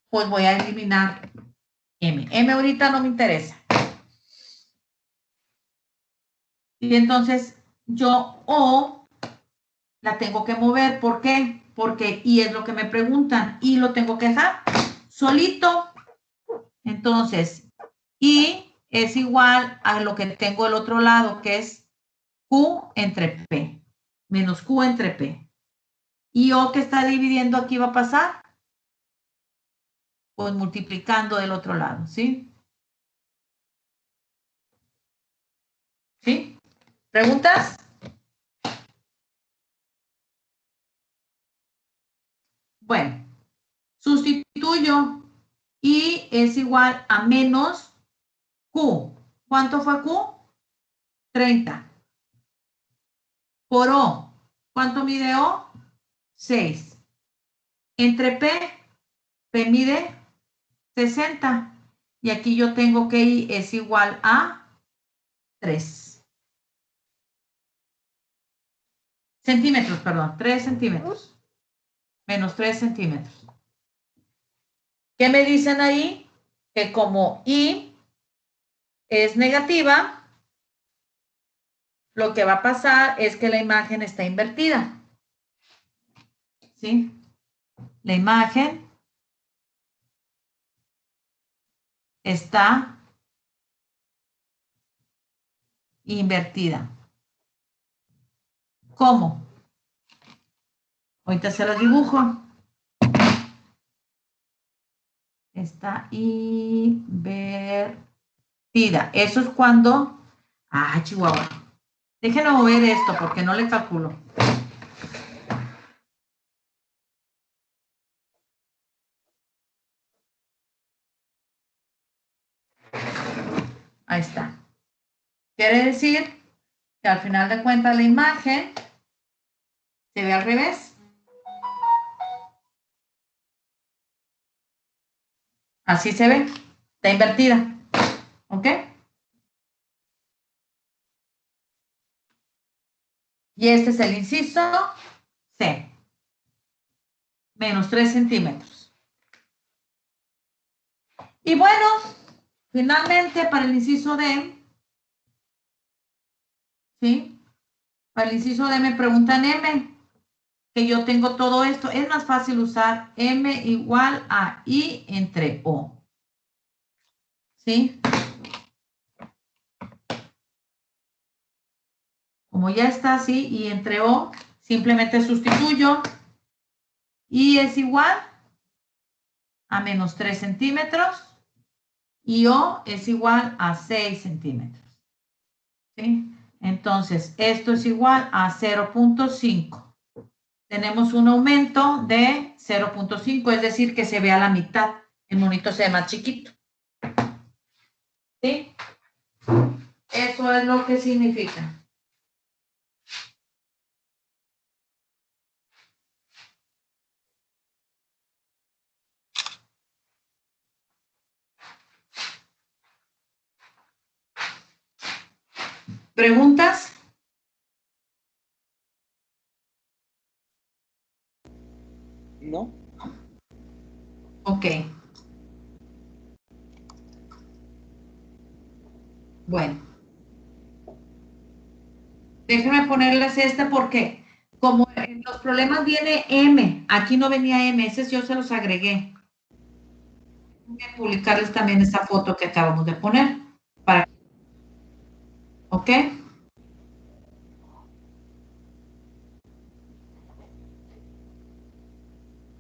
S2: pues voy a eliminar M. M ahorita no me interesa. Y entonces yo O la tengo que mover. ¿Por qué? Porque Y es lo que me preguntan. Y lo tengo que dejar solito. Entonces, Y es igual a lo que tengo del otro lado, que es Q entre P. Menos Q entre P. ¿Y O que está dividiendo aquí va a pasar? Pues multiplicando del otro lado, ¿sí? ¿Sí? ¿Preguntas? Bueno, sustituyo Y es igual a menos Q. ¿Cuánto fue Q? 30. Por O. ¿Cuánto mide O? 6. Entre P. P mide 60. Y aquí yo tengo que I es igual a 3. Centímetros, perdón. 3 centímetros. Menos 3 centímetros. ¿Qué me dicen ahí? Que como I es negativa, lo que va a pasar es que la imagen está invertida. ¿Sí? La imagen está invertida. ¿Cómo? Ahorita se los dibujo. Está invertida. Eso es cuando... Ah, Chihuahua. Déjenme mover esto porque no le calculo. Ahí está. Quiere decir que al final de cuentas la imagen se ve al revés. Así se ve. Está invertida. ¿Ok? Y este es el inciso C. Menos 3 centímetros. Y bueno, finalmente para el inciso D, ¿sí? Para el inciso D me preguntan M, que yo tengo todo esto. Es más fácil usar M igual a I entre O. ¿Sí? Como ya está así, I entre O, simplemente sustituyo. I es igual a menos 3 centímetros. Y O es igual a 6 centímetros. ¿Sí? Entonces, esto es igual a 0.5. Tenemos un aumento de 0.5, es decir, que se ve a la mitad. El monito se ve más chiquito. ¿Sí? Eso es lo que significa. ¿Preguntas?
S4: No.
S2: Ok. Bueno. Déjenme ponerles este porque como en los problemas viene M, aquí no venía M, ese yo se los agregué. Voy a publicarles también esta foto que acabamos de poner. ¿Ok?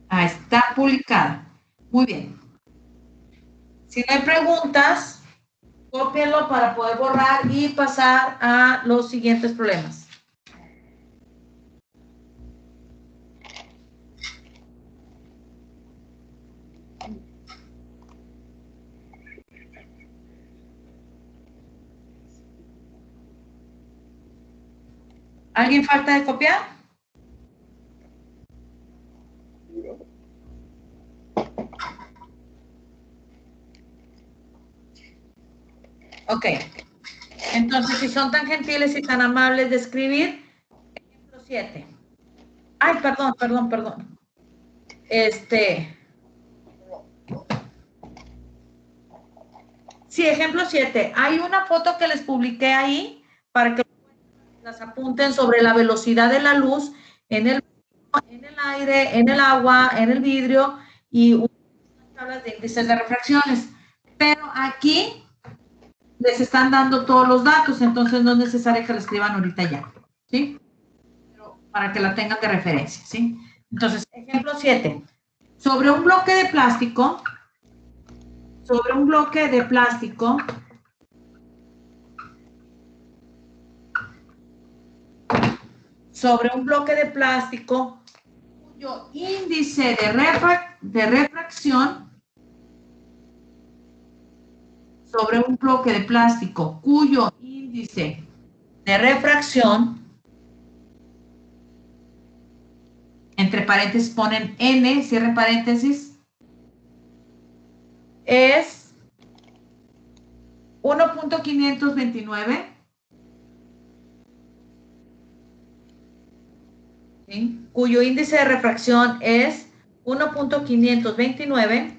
S2: Ahí está publicada. Muy bien. Si no hay preguntas, cópienlo para poder borrar y pasar a los siguientes problemas. ¿Alguien falta de copiar? Ok. Entonces, si son tan gentiles y tan amables de escribir, ejemplo 7. Ay, perdón. Sí, ejemplo 7. Hay una foto que les publiqué ahí para que las apunten sobre la velocidad de la luz en el aire, en el agua, en el vidrio y unas tablas de índices de refracciones. Pero aquí les están dando todos los datos, entonces no es necesario que lo escriban ahorita ya, ¿sí? Pero para que la tengan de referencia, ¿sí? Entonces, ejemplo 7. Sobre un bloque de plástico, cuyo índice de refracción, sobre un bloque de plástico cuyo índice de refracción, entre paréntesis ponen N, cierre paréntesis, es 1.529, ¿sí? Cuyo índice de refracción es 1.529,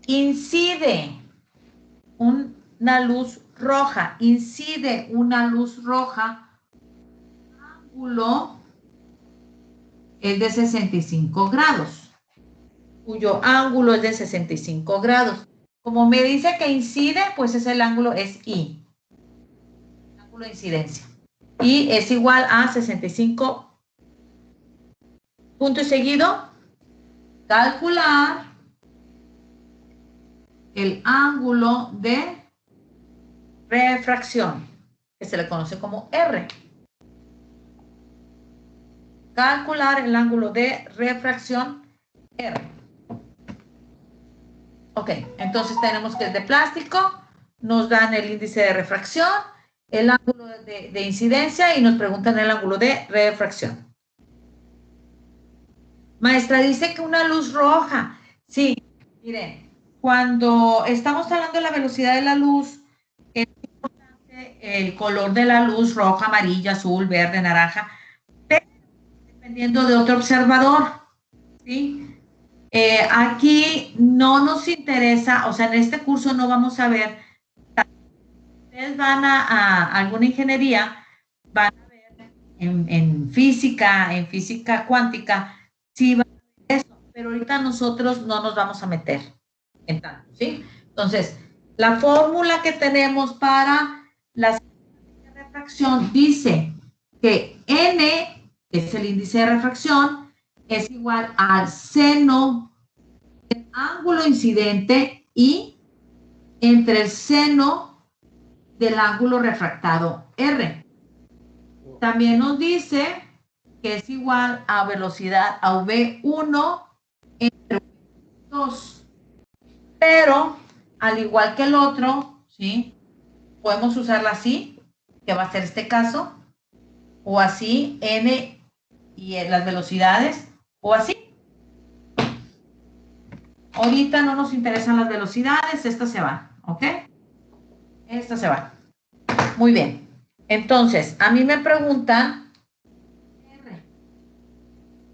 S2: incide una luz roja, ángulo es de 65 grados, cuyo ángulo es de 65 grados. Como me dice que incide, pues es el ángulo, es I, el ángulo de incidencia. Y es igual a 65, punto y seguido, calcular el ángulo de refracción, que se le conoce como R. Calcular el ángulo de refracción R. Ok, entonces tenemos que es de plástico, nos dan el índice de refracción, el ángulo de incidencia y nos preguntan el ángulo de refracción. Maestra, dice que una luz roja. Sí, miren, cuando estamos hablando de la velocidad de la luz, es importante el color de la luz, roja, amarilla, azul, verde, naranja, pero dependiendo de otro observador, ¿sí? Aquí no nos interesa, o sea, en este curso no vamos a ver, ustedes van a alguna ingeniería, van a ver en física cuántica, sí van a ver eso, pero ahorita nosotros no nos vamos a meter en tanto, ¿sí? Entonces, la fórmula que tenemos para la refracción dice que N, que es el índice de refracción, es igual al seno del ángulo incidente y entre el seno del ángulo refractado R. También nos dice que es igual a velocidad a V1 entre V2. Pero, al igual que el otro, ¿sí? Podemos usarla así, que va a ser este caso, o así, N y las velocidades, o así. Ahorita no nos interesan las velocidades, estas se van, ¿ok? Estas se van. Muy bien. Entonces, a mí me preguntan R.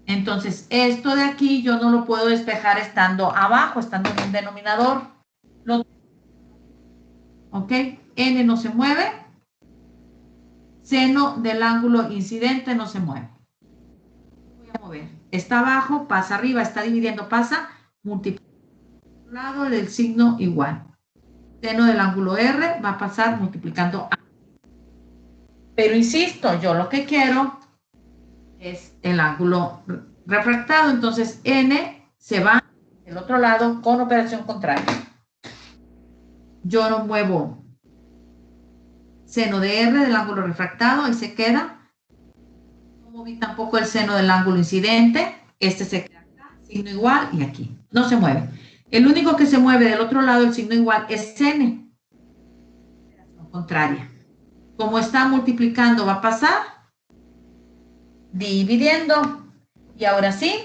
S2: Entonces, esto de aquí yo no lo puedo despejar estando abajo, estando en un denominador. ¿Ok? N no se mueve. Seno del ángulo incidente no se mueve. Voy a mover. Está abajo, pasa arriba, está dividiendo, pasa, multiplica. Lado del signo igual. Seno del ángulo R va a pasar multiplicando A. Pero insisto, yo lo que quiero es el ángulo refractado, entonces N se va del otro lado con operación contraria. Yo no muevo seno de R del ángulo refractado, ahí se queda. No moví tampoco el seno del ángulo incidente, este se queda acá, signo igual y aquí. No se mueve. El único que se mueve del otro lado del signo igual es N. Operación contraria. Como está multiplicando, va a pasar dividiendo. Y ahora sí,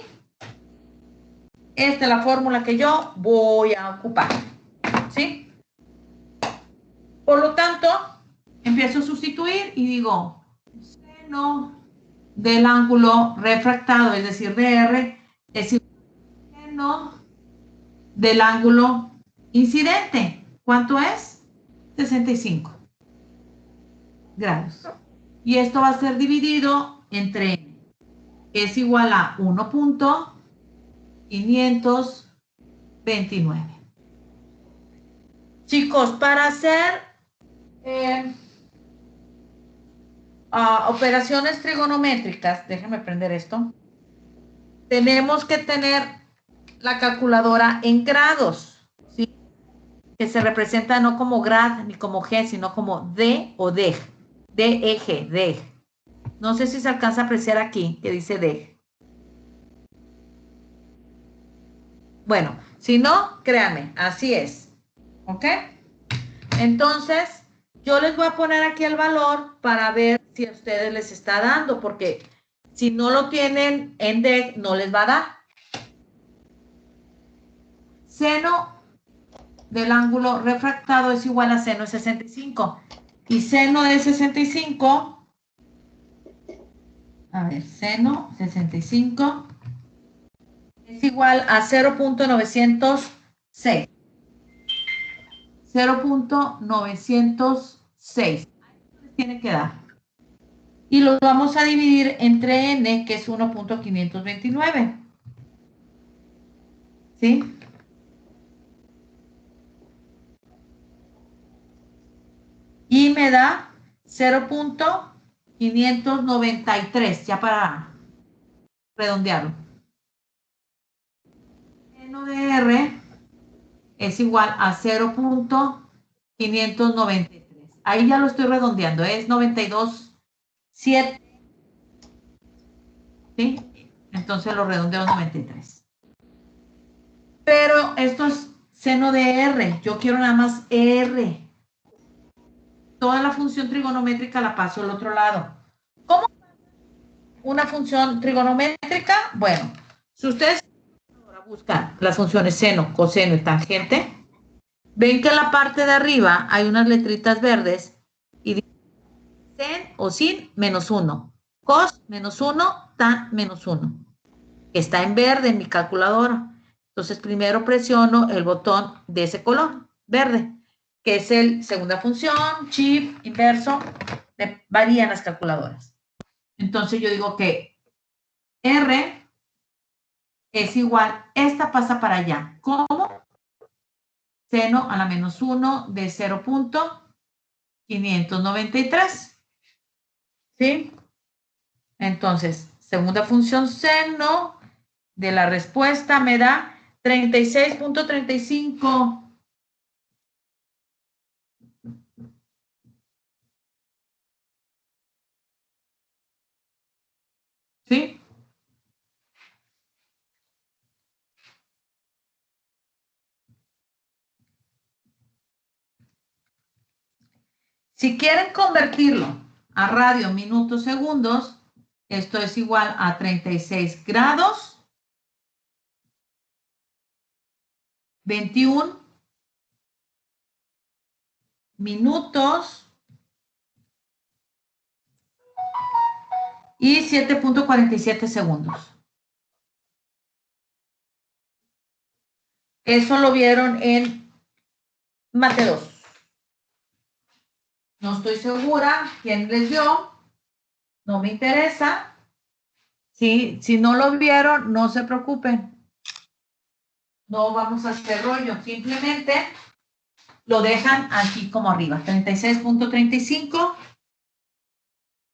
S2: esta es la fórmula que yo voy a ocupar. ¿Sí? Por lo tanto, empiezo a sustituir y digo seno del ángulo refractado, es decir, de R, es igual a seno del ángulo incidente. ¿Cuánto es? 65. grados. Y esto va a ser dividido entre n, que es igual a 1.529. Chicos, para hacer operaciones trigonométricas, déjenme prender esto, tenemos que tener la calculadora en grados, ¿sí? Que se representa no como grad ni como g, sino como d o deg, deg, deg. No sé si se alcanza a apreciar aquí, que dice deg. Bueno, si no, créanme, así es. ¿Ok? Entonces, yo les voy a poner aquí el valor para ver si a ustedes les está dando, porque si no lo tienen en deg, no les va a dar. Seno del ángulo refractado es igual a seno de 65. Y seno de 65, a ver, seno 65 es igual a 0.906. 0.906. Tiene que dar. Y lo vamos a dividir entre n, que es 1.529. ¿Sí? Y me da 0.593, ya para redondearlo. Seno de R es igual a 0.593. Ahí ya lo estoy redondeando, es 92.7. ¿Sí? Entonces lo redondeo a 93. Pero esto es seno de R. Yo quiero nada más R. Toda la función trigonométrica la paso al otro lado. ¿Cómo una función trigonométrica? Bueno, si ustedes buscan las funciones seno, coseno y tangente, ven que en la parte de arriba hay unas letritas verdes y dice sen o sin menos 1, cos menos 1, tan menos 1. Está en verde en mi calculadora. Entonces primero presiono el botón de ese color, verde, que es el segunda función, shift, inverso, varían las calculadoras. Entonces yo digo que R es igual, esta pasa para allá. ¿Cómo? Seno a la menos 1 de 0.593. ¿Sí? Entonces, segunda función seno de la respuesta me da 36.35. ¿Sí? Si quieren convertirlo a radio, minutos, segundos, esto es igual a 36 grados, 21 minutos y 7.47 segundos. Eso lo vieron en Mate 2. No estoy segura quién les dio, no me interesa. ¿Sí? Si no lo vieron, no se preocupen. No vamos a hacer rollo, simplemente lo dejan aquí como arriba, 36.35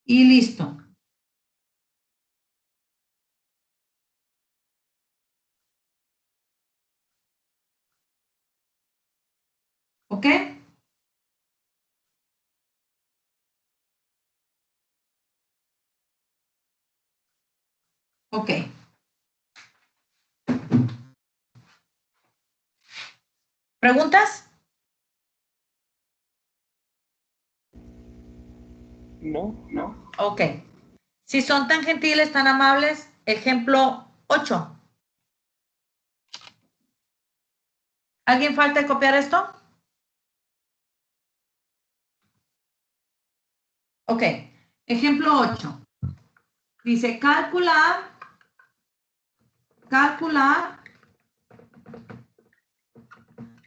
S2: y listo. ¿Ok? Ok. ¿Preguntas?
S3: No.
S2: Ok. Si son tan gentiles, tan amables, ejemplo 8. ¿Alguien falta de copiar esto? Ok. Ejemplo 8. Dice calcular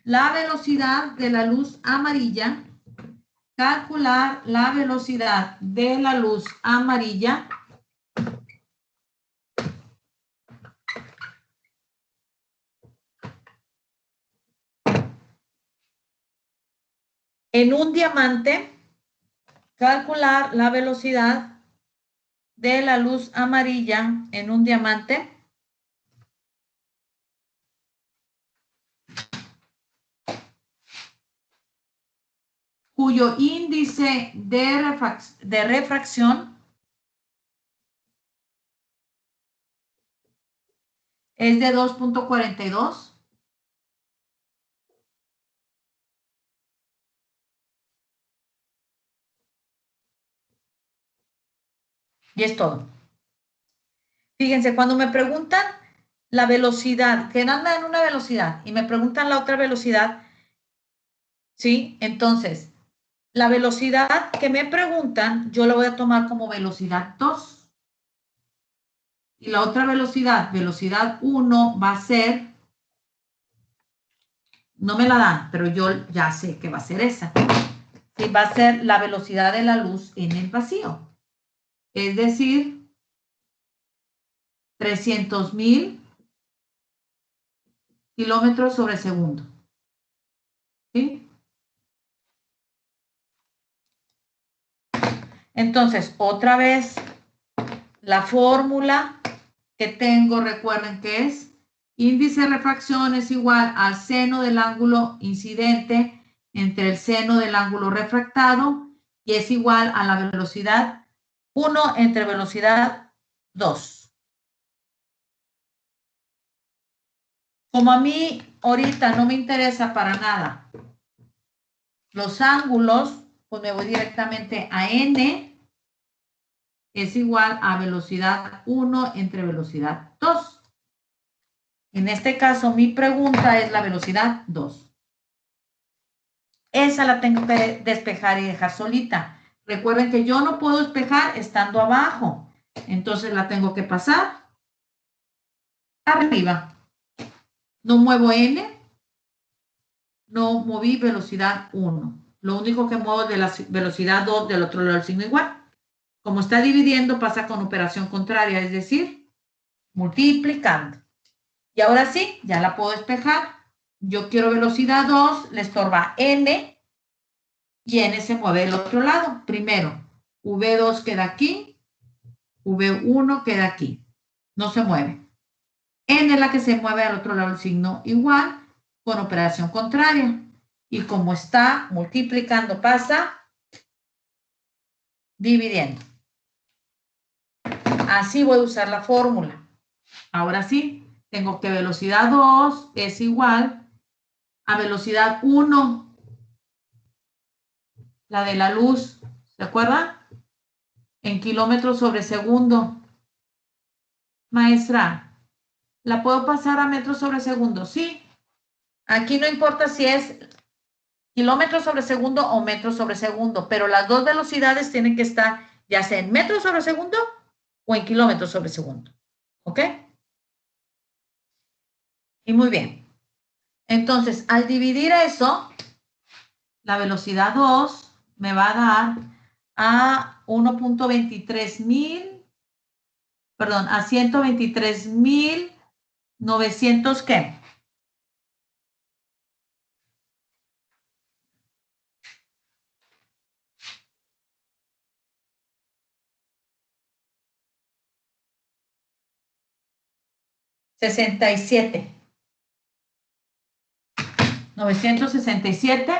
S2: la velocidad de la luz amarilla calcular la velocidad de la luz amarilla en un diamante, calcular la velocidad de la luz amarilla en un diamante cuyo índice de refracción es de 2.42. Y es todo. Fíjense, cuando me preguntan la velocidad, que anda en una velocidad, y me preguntan la otra velocidad, ¿sí? Entonces, la velocidad que me preguntan, yo la voy a tomar como velocidad 2. Y la otra velocidad, velocidad 1, va a ser, no me la dan, pero yo ya sé que va a ser esa. Sí, va a ser la velocidad de la luz en el vacío. Es decir, 300,000 kilómetros sobre segundo. ¿Sí? Entonces, otra vez, la fórmula que tengo, recuerden que es índice de refracción es igual al seno del ángulo incidente entre el seno del ángulo refractado y es igual a la velocidad 1 entre velocidad 2. Como a mí ahorita no me interesa para nada los ángulos, pues me voy directamente a n es igual a velocidad 1 entre velocidad 2. En este caso, mi pregunta es la velocidad 2. Esa la tengo que despejar y dejar solita. Recuerden que yo no puedo despejar estando abajo. Entonces la tengo que pasar arriba. No muevo n, no moví velocidad 1. Lo único que muevo es de la velocidad 2 del otro lado del signo igual. Como está dividiendo, pasa con operación contraria, es decir, multiplicando. Y ahora sí, ya la puedo despejar. Yo quiero velocidad 2, le estorba n, y n se mueve del otro lado. Primero, v2 queda aquí, v1 queda aquí. No se mueve. N es la que se mueve al otro lado del signo igual, con operación contraria. Y como está multiplicando, pasa dividiendo. Así voy a usar la fórmula. Ahora sí, tengo que velocidad 2 es igual a velocidad 1, la de la luz, ¿se acuerdan? En kilómetros sobre segundo. Maestra, ¿la puedo pasar a metros sobre segundo? Sí. Aquí no importa si es kilómetros sobre segundo o metros sobre segundo, pero las dos velocidades tienen que estar ya sea en metros sobre segundo o en kilómetros sobre segundo. ¿Ok? Y muy bien. Entonces, al dividir eso, la velocidad 2 me va a dar a 1.23 perdón, a 123,900, ¿qué? $67. 967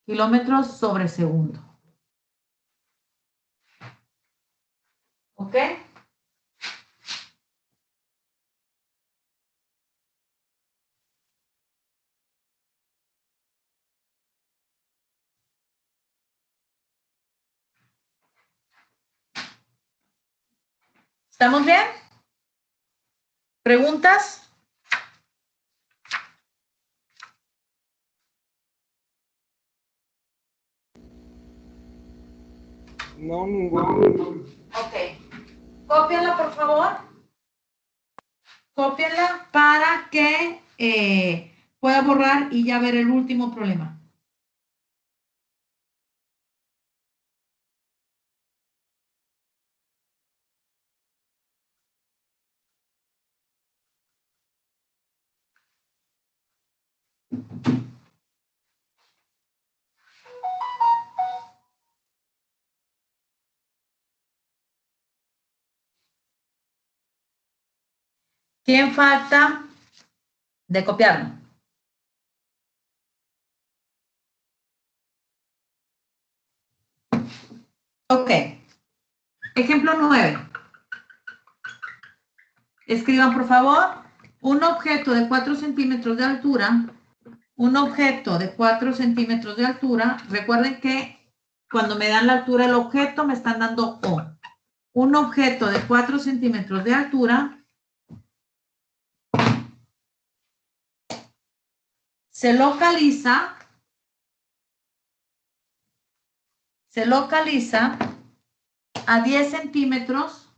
S2: kilómetros sobre segundo. ¿Ok? ¿Estamos bien? ¿Preguntas?
S3: No, ninguno.
S2: Ok. Cópienla, por favor. Cópienla para que pueda borrar y ya ver el último problema. ¿Quién falta de copiarlo? Ok. Ejemplo 9. Escriban, por favor, un objeto de 4 centímetros de altura. Un objeto de 4 centímetros de altura. Recuerden que cuando me dan la altura del objeto, me están dando O. Un objeto de 4 centímetros de altura se localiza a 10 centímetros.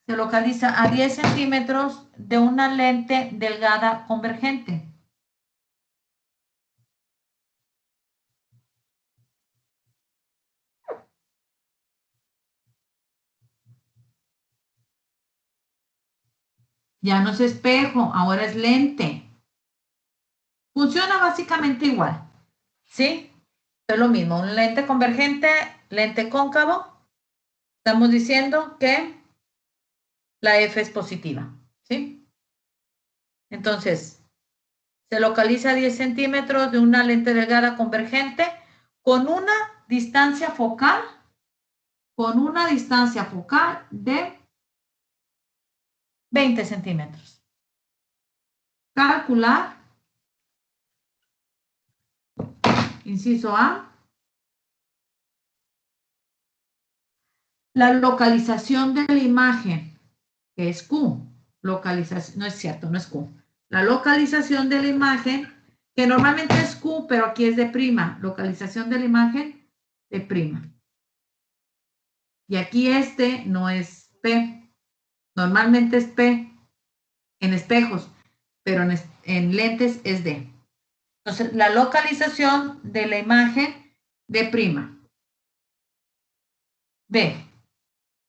S2: Se localiza a 10 centímetros de una lente delgada convergente. Ya no es espejo, ahora es lente. Funciona básicamente igual, ¿sí? Es lo mismo, un lente convergente, lente cóncavo. Estamos diciendo que la F es positiva, ¿sí? Entonces, se localiza a 10 centímetros de una lente delgada convergente con una distancia focal, de 20 centímetros. Calcular, inciso A, la localización de la imagen, que es Q. Localización, no es cierto, no es Q. La localización de la imagen, que normalmente es Q, pero aquí es de prima. Localización de la imagen de prima. Y aquí este no es P. Normalmente es P en espejos, pero en lentes es D. Entonces, la localización de la imagen de prima. B.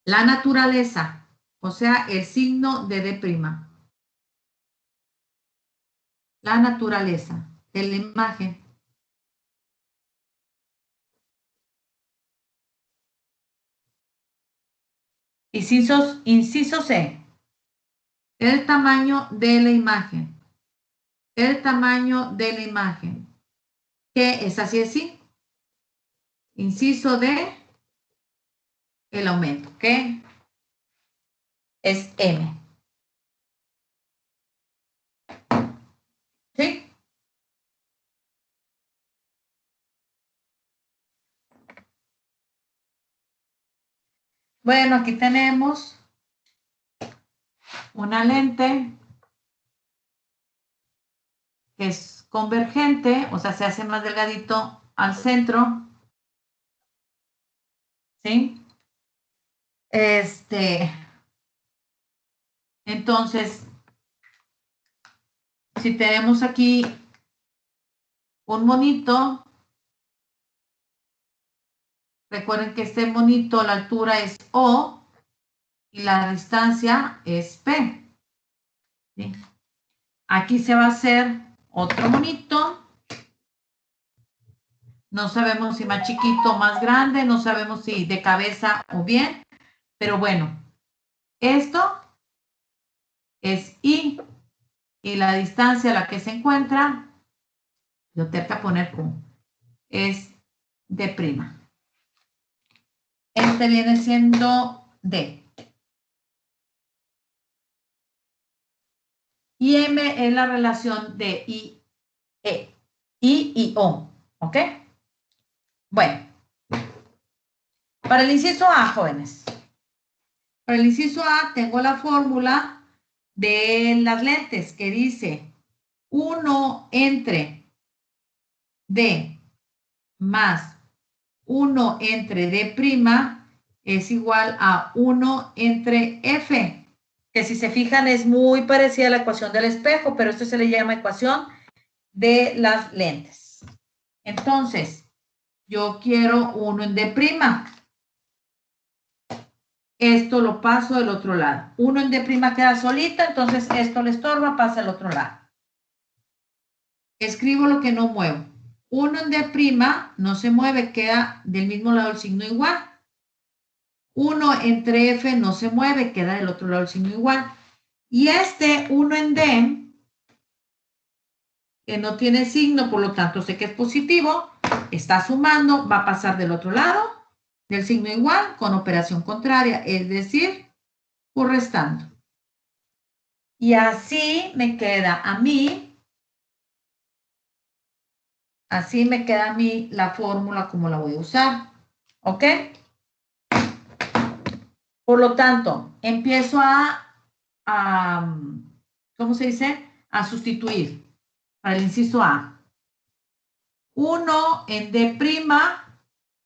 S2: La naturaleza, o sea, el signo de D'. La naturaleza de la imagen. Inciso C. El tamaño de la imagen. El tamaño de la imagen. ¿Qué es así? Inciso D. El aumento. ¿Qué? Es M. ¿Sí? Bueno, aquí tenemos una lente que es convergente, o sea, se hace más delgadito al centro. ¿Sí? Entonces, si tenemos aquí un monito, recuerden que este monito, la altura es O y la distancia es P. ¿Sí? Aquí se va a hacer otro monito. No sabemos si más chiquito o más grande, no sabemos si de cabeza o bien, pero bueno, esto es I y la distancia a la que se encuentra, yo tengo que poner Q, es D'. Este viene siendo D. Y M es la relación de I y O. ¿Ok? Bueno. Para el inciso A, jóvenes. Para el inciso A tengo la fórmula de las lentes que dice 1 entre D más 1 entre D' es igual a 1 entre F, que si se fijan es muy parecida a la ecuación del espejo, pero esto se le llama ecuación de las lentes. Entonces, yo quiero 1 en D'. Esto lo paso del otro lado. 1 en D' queda solita, entonces esto le estorba, pasa al otro lado. Escribo lo que no muevo. 1 en D' no se mueve, queda del mismo lado el signo igual. 1 entre F no se mueve, queda del otro lado el signo igual. Y este 1 en D, que no tiene signo, por lo tanto sé que es positivo, está sumando, va a pasar del otro lado del signo igual con operación contraria, es decir, por restando. Y así me queda a mí, la fórmula como la voy a usar, ¿ok? Por lo tanto, empiezo ¿cómo se dice? A sustituir para el inciso A. 1 en D'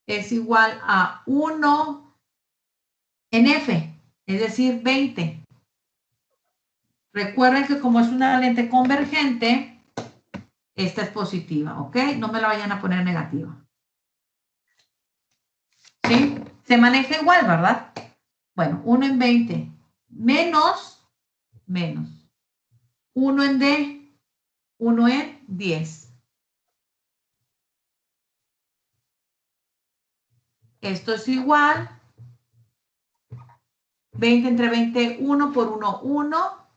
S2: es igual a 1 en F, es decir, 20. Recuerden que como es una lente convergente, esta es positiva, ¿ok? No me la vayan a poner negativa. ¿Sí? Se maneja igual, ¿verdad? Bueno, 1 en 20 menos 1 en D, 1 en 10. Esto es igual. 20 entre 20, 1 por 1, 1.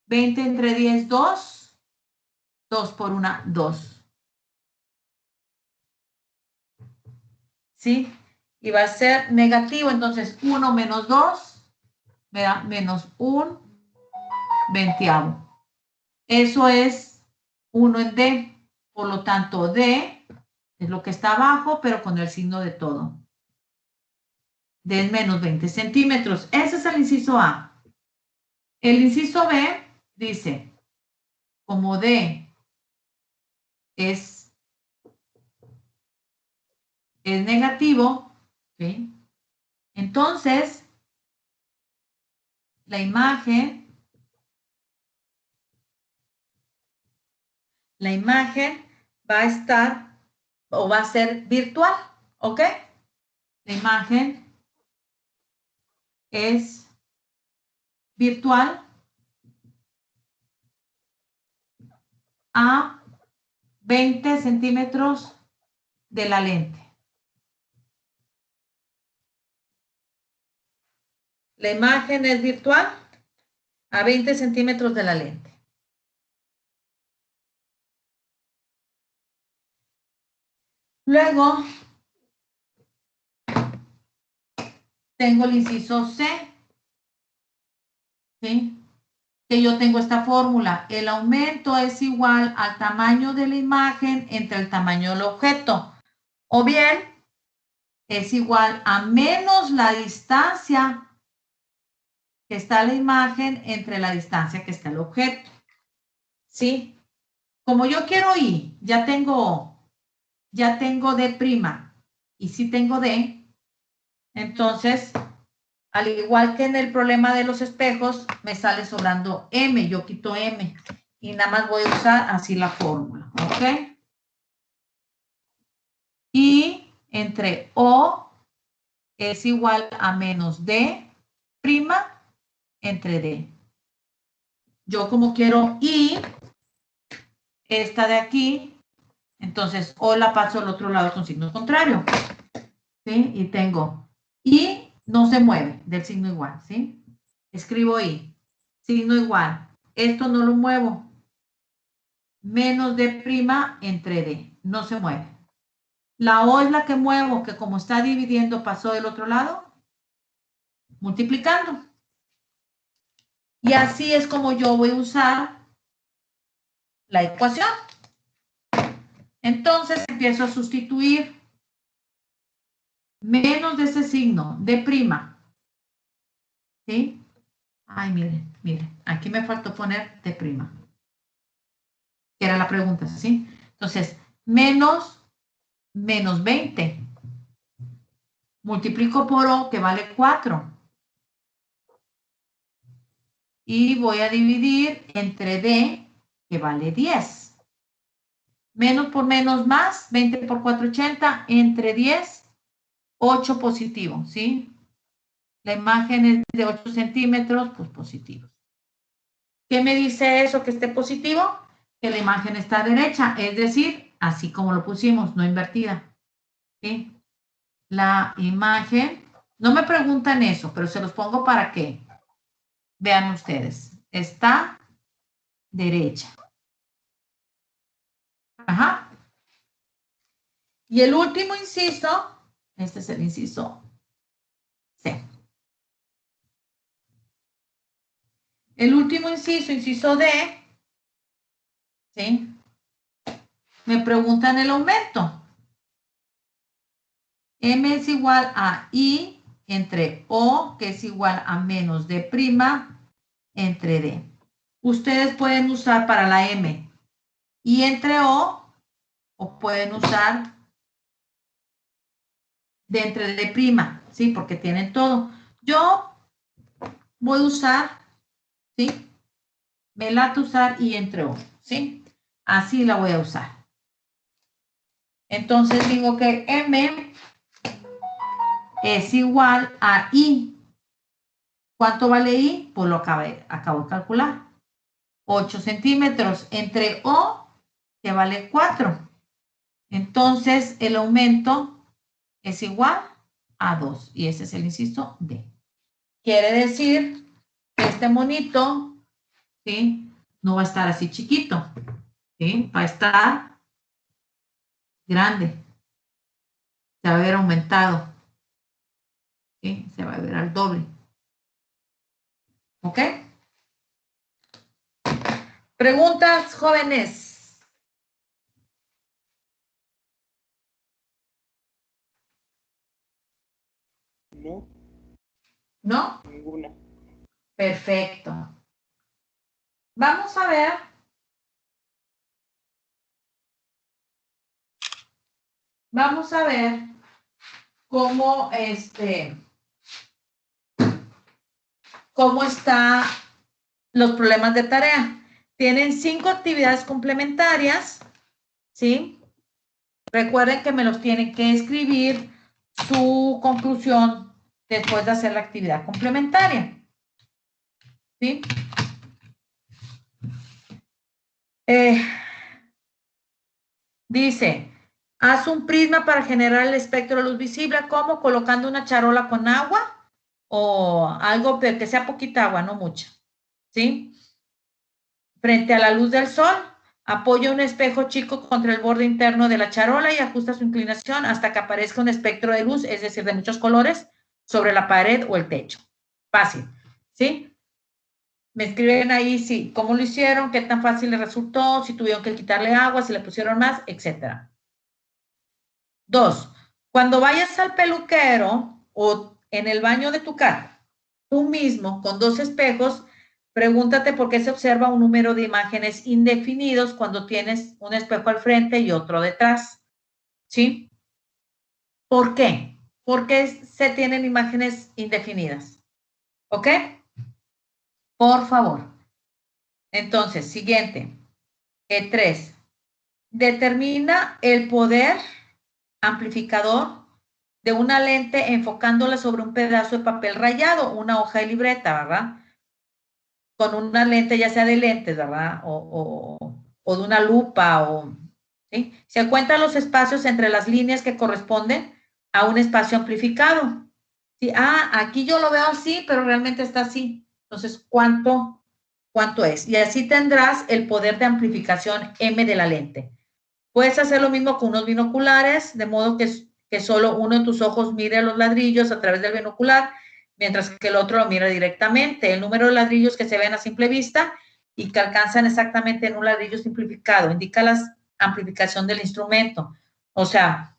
S2: 20 entre 10, 2. 2 por 1, 2. ¿Sí? Y va a ser negativo, entonces 1 menos 2 me da menos 1/20. Eso es 1 en D. Por lo tanto, D es lo que está abajo, pero con el signo de todo. D es menos 20 centímetros. Ese es el inciso A. El inciso B dice, como D es negativo, ¿sí? Entonces, la imagen va a estar o va a ser virtual, ¿ok? La imagen es virtual a 20 centímetros de la lente. La imagen es virtual a 20 centímetros de la lente. Luego, tengo el inciso C, ¿sí? Que yo tengo esta fórmula. El aumento es igual al tamaño de la imagen entre el tamaño del objeto. O bien, es igual a menos la distancia que está la imagen entre la distancia que está el objeto. ¿Sí? Como yo quiero I, ya tengo D' y sí tengo D, entonces, al igual que en el problema de los espejos, me sale sobrando M, yo quito M y nada más voy a usar así la fórmula, ¿ok? Y entre O es igual a menos D' entre D. Yo como quiero I, esta de aquí, entonces O la paso al otro lado con signo contrario, ¿sí? Y tengo I no se mueve del signo igual, ¿sí? Escribo I, signo igual. Esto no lo muevo. Menos D' entre D, no se mueve. La O es la que muevo, que como está dividiendo pasó del otro lado, multiplicando. Y así es como yo voy a usar la ecuación. Entonces empiezo a sustituir menos de ese signo, D'. ¿Sí? Ay, miren, aquí me faltó poner D'. Que era la pregunta, ¿sí? Entonces, menos 20. Multiplico por O, que vale 4. Y voy a dividir entre D, que vale 10. Menos por menos más, 20 por 4, 80, entre 10, 8 positivo, ¿sí? La imagen es de 8 centímetros, pues positivo. ¿Qué me dice eso que esté positivo? Que la imagen está derecha, es decir, así como lo pusimos, no invertida, ¿sí? La imagen No me preguntan eso, pero se los pongo para que vean ustedes. Está derecha. Ajá. Y el último inciso, este es el inciso C. El último inciso, inciso D, ¿sí? Me preguntan el aumento. M es igual a I entre O, que es igual a menos D' entre D. Ustedes pueden usar para la M I entre O pueden usar D entre D', ¿sí? Porque tienen todo. Yo voy a usar, ¿sí? Me late usar I entre O, ¿sí? Así la voy a usar. Entonces digo que M es igual a I. ¿Cuánto vale I? Pues lo acabo de calcular. 8 centímetros entre O, que vale 4. Entonces, el aumento es igual a 2. Y ese es el inciso D. Quiere decir que este monito, ¿sí? No va a estar así chiquito, ¿sí? Va a estar grande. Se va a ver aumentado. ¿Sí? Se va a ver al doble. ¿Ok? ¿Preguntas, jóvenes?
S3: No,
S2: ¿No?
S3: ninguna.
S2: Perfecto. Vamos a ver. Vamos a ver cómo cómo están los problemas de tarea. Tienen 5 actividades complementarias, ¿sí? Recuerden que me los tienen que escribir su conclusión después de hacer la actividad complementaria, ¿sí? Dice, haz un prisma para generar el espectro de luz visible. ¿Cómo? Colocando una charola con agua o algo que sea poquita agua, no mucha, ¿sí? Frente a la luz del sol, apoya un espejo chico contra el borde interno de la charola y ajusta su inclinación hasta que aparezca un espectro de luz, es decir, de muchos colores, sobre la pared o el techo. Fácil, ¿sí? Me escriben ahí si, cómo lo hicieron, qué tan fácil les resultó, si tuvieron que quitarle agua, si le pusieron más, etc. 2. Cuando vayas al peluquero o en el baño de tu casa, tú mismo, con 2 espejos, pregúntate por qué se observa un número de imágenes indefinidos cuando tienes un espejo al frente y otro detrás. ¿Sí? ¿Por qué? ¿Por qué se tienen imágenes indefinidas? ¿Ok? Por favor. Entonces, siguiente. 3. Determina el poder amplificador de una lente enfocándola sobre un pedazo de papel rayado, una hoja de libreta, ¿verdad? Con una lente, ya sea de lentes, ¿verdad? O de una lupa, ¿sí? Se cuentan los espacios entre las líneas que corresponden a un espacio amplificado. ¿Sí? Aquí yo lo veo así, pero realmente está así. Entonces, ¿cuánto es? Y así tendrás el poder de amplificación M de la lente. Puedes hacer lo mismo con unos binoculares, de modo que solo uno de tus ojos mire los ladrillos a través del binocular, mientras que el otro lo mira directamente. El número de ladrillos que se ven a simple vista y que alcanzan exactamente en un ladrillo simplificado indica la amplificación del instrumento. O sea,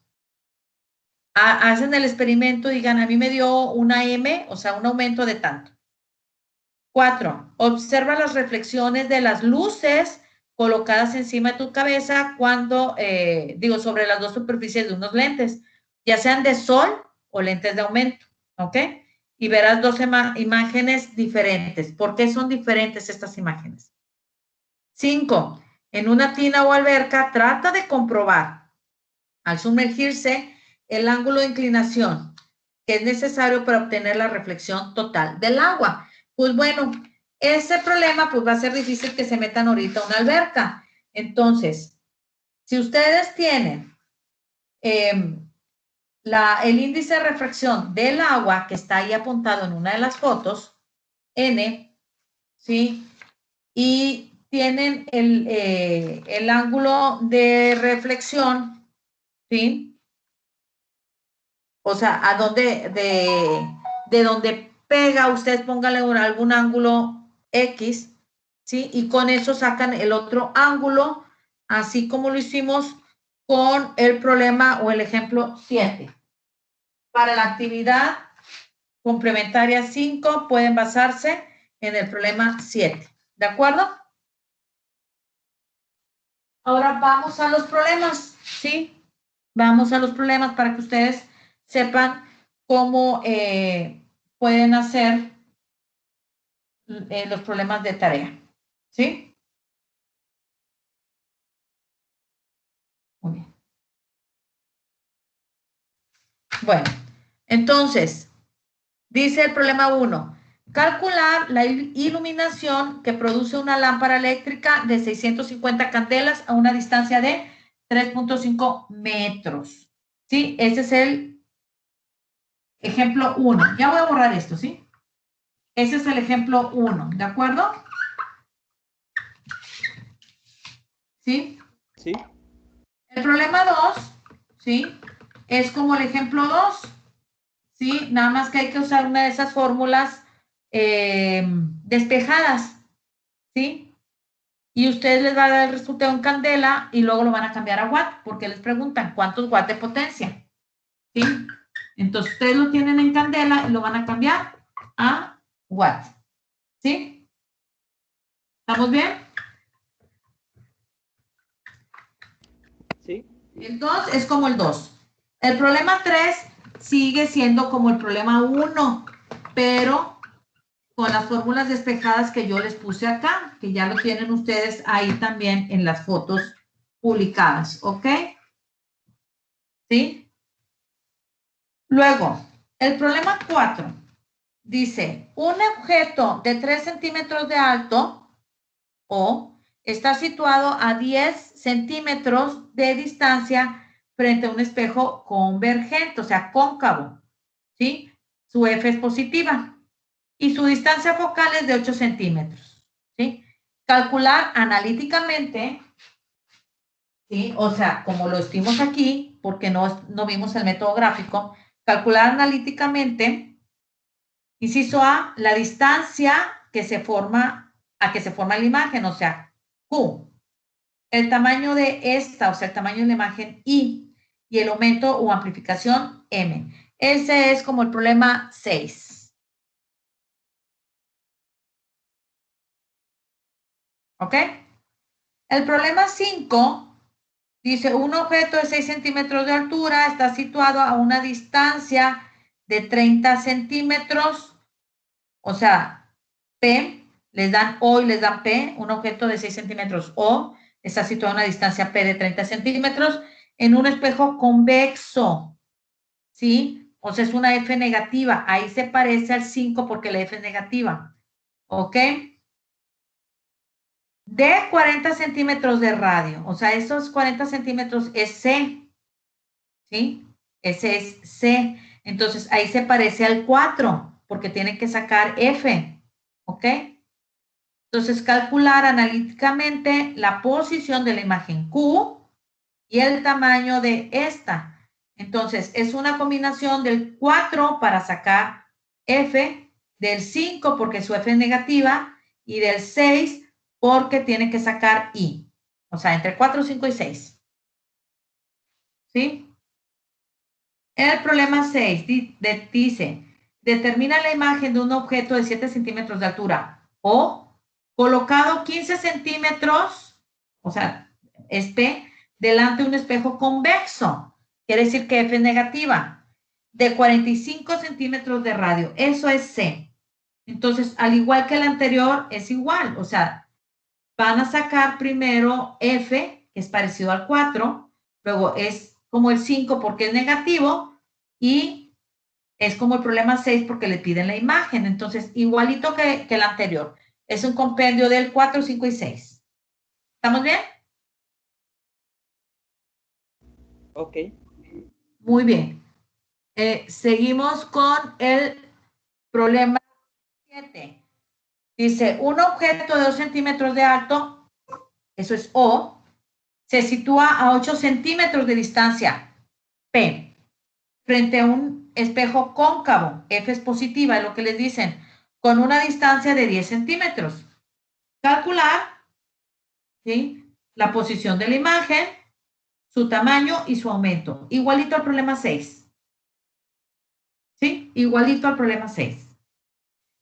S2: hacen el experimento y digan, a mí me dio una M, o sea, un aumento de tanto. 4. Observa las reflexiones de las luces colocadas encima de tu cabeza cuando, sobre las 2 superficies de unos lentes, ya sean de sol o lentes de aumento, ¿ok? Y verás 2 imágenes diferentes. ¿Por qué son diferentes estas imágenes? 5. En una tina o alberca, trata de comprobar, al sumergirse, el ángulo de inclinación que es necesario para obtener la reflexión total del agua. Pues bueno, ese problema pues va a ser difícil que se metan ahorita a una alberca. Entonces, si ustedes tienen el índice de refracción del agua que está ahí apuntado en una de las fotos, N, ¿sí? Y tienen el ángulo de reflexión, ¿sí? O sea, a donde, de donde pega, ustedes pónganle algún ángulo X, ¿sí? Y con eso sacan el otro ángulo, así como lo hicimos con el problema o el ejemplo 7. Para la actividad complementaria 5 pueden basarse en el problema 7. ¿De acuerdo? Ahora vamos a los problemas, ¿sí? Vamos a los problemas para que ustedes sepan cómo pueden hacer los problemas de tarea, ¿sí? Muy bien. Bueno, entonces, dice el problema 1. Calcular la iluminación que produce una lámpara eléctrica de 650 candelas a una distancia de 3.5 metros. ¿Sí? Ese es el ejemplo 1. Ya voy a borrar esto, ¿sí? Ese es el ejemplo 1, ¿de acuerdo? ¿Sí?
S4: Sí.
S2: El problema 2, ¿sí? Es como el ejemplo 2, ¿sí? Nada más que hay que usar una de esas fórmulas despejadas, ¿sí? Y ustedes les va a dar el resultado en candela y luego lo van a cambiar a watt, porque les preguntan cuántos watts de potencia, ¿sí? Entonces, ustedes lo tienen en candela y lo van a cambiar a watt, ¿sí? ¿Estamos bien?
S4: Sí.
S2: El 2 es como el 2. El problema 3 sigue siendo como el problema 1, pero con las fórmulas despejadas que yo les puse acá, que ya lo tienen ustedes ahí también en las fotos publicadas, ¿ok? ¿Sí? Luego, el problema 4 dice, un objeto de 3 centímetros de alto o está situado a 10 centímetros de distancia frente a un espejo convergente, o sea, cóncavo, ¿sí? Su F es positiva y su distancia focal es de 8 centímetros, ¿sí? Calcular analíticamente, ¿sí? O sea, como lo estimos aquí, porque no vimos el método gráfico, calcular analíticamente, inciso A, la distancia que se forma, a que se forma la imagen, o sea, Q. El tamaño de esta, o sea, el tamaño de la imagen I, y el aumento o amplificación M. Ese es como el problema 6. ¿Ok? El problema 5 dice, un objeto de 6 centímetros de altura está situado a una distancia de 30 centímetros, o sea, P, les dan O y les dan P, un objeto de 6 centímetros O está situado a una distancia P de 30 centímetros en un espejo convexo, ¿sí? O sea, es una F negativa, ahí se parece al 5 porque la F es negativa, ¿ok? De 40 centímetros de radio, o sea, esos 40 centímetros es C, ¿sí? Ese es C. Entonces, ahí se parece al 4, porque tienen que sacar F, ¿ok? Entonces, calcular analíticamente la posición de la imagen Q y el tamaño de esta. Entonces, es una combinación del 4 para sacar F, del 5 porque su F es negativa, y del 6 porque tiene que sacar I. O sea, entre 4, 5 y 6. ¿Sí? El problema 6 dice, determina la imagen de un objeto de 7 centímetros de altura o colocado 15 centímetros, o sea, es P, delante de un espejo convexo. Quiere decir que F es negativa, de 45 centímetros de radio. Eso es C. Entonces, al igual que el anterior, es igual. O sea, van a sacar primero F, que es parecido al 4, luego es como el 5 porque es negativo y es como el problema 6 porque le piden la imagen. Entonces, igualito que el anterior. Es un compendio del 4, 5 y 6. ¿Estamos bien?
S4: Ok.
S2: Muy bien. Seguimos con el problema 7. Dice, un objeto de 2 centímetros de alto, eso es O, se sitúa a 8 centímetros de distancia, P, frente a un espejo cóncavo, F es positiva, es lo que les dicen, con una distancia de 10 centímetros. Calcular, ¿sí?, la posición de la imagen, su tamaño y su aumento. Igualito al problema 6. ¿Sí? Igualito al problema 6.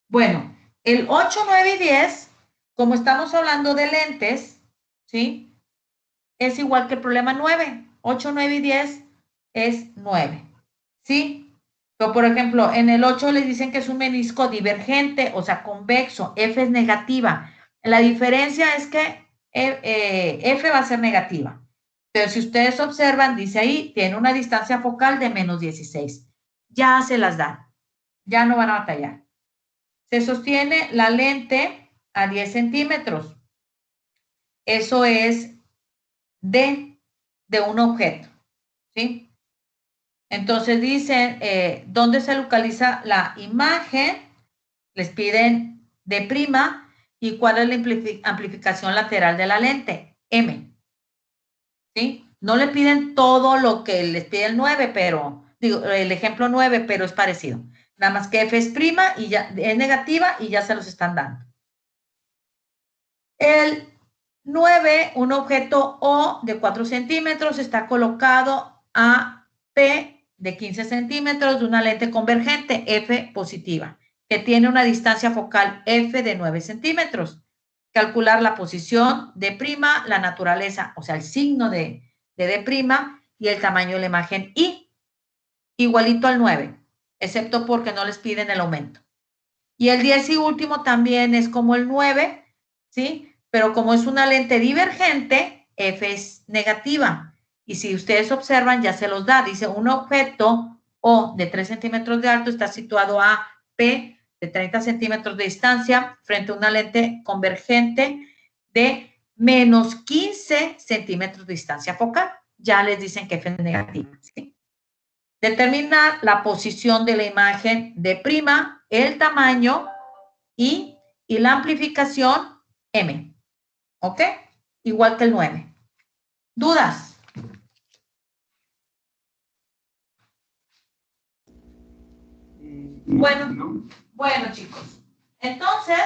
S2: Bueno, el 8, 9 y 10, como estamos hablando de lentes, ¿sí?, es igual que el problema 9. 8, 9 y 10 es 9. ¿Sí? Pero, por ejemplo, en el 8 les dicen que es un menisco divergente, o sea, convexo. F es negativa. La diferencia es que F va a ser negativa. Pero si ustedes observan, dice ahí, tiene una distancia focal de menos 16. Ya se las dan. Ya no van a batallar. Se sostiene la lente a 10 centímetros. Eso es D de un objeto. ¿Sí? Entonces dicen, ¿dónde se localiza la imagen? Les piden D', y cuál es la amplificación lateral de la lente, M. ¿Sí? No le piden todo lo que les pide el 9, pero, digo, el ejemplo 9, pero es parecido. Nada más que F es prima y ya es negativa y ya se los están dando. El 9, un objeto O de 4 centímetros, está colocado a P de 15 centímetros de una lente convergente, F positiva, que tiene una distancia focal F de 9 centímetros. Calcular la posición de prima, la naturaleza, o sea, el signo de D' y el tamaño de la imagen I, igualito al 9, excepto porque no les piden el aumento. Y el 10 y último también es como el 9, ¿sí? Pero como es una lente divergente, F es negativa. Y si ustedes observan, ya se los da. Dice, un objeto O de 3 centímetros de alto está situado a P de 30 centímetros de distancia frente a una lente convergente de menos 15 centímetros de distancia focal. Ya les dicen que F es negativa, ¿sí? Determinar la posición de la imagen D', el tamaño I y la amplificación M. ¿Ok? Igual que el 9. ¿Dudas? Bueno, chicos. Entonces,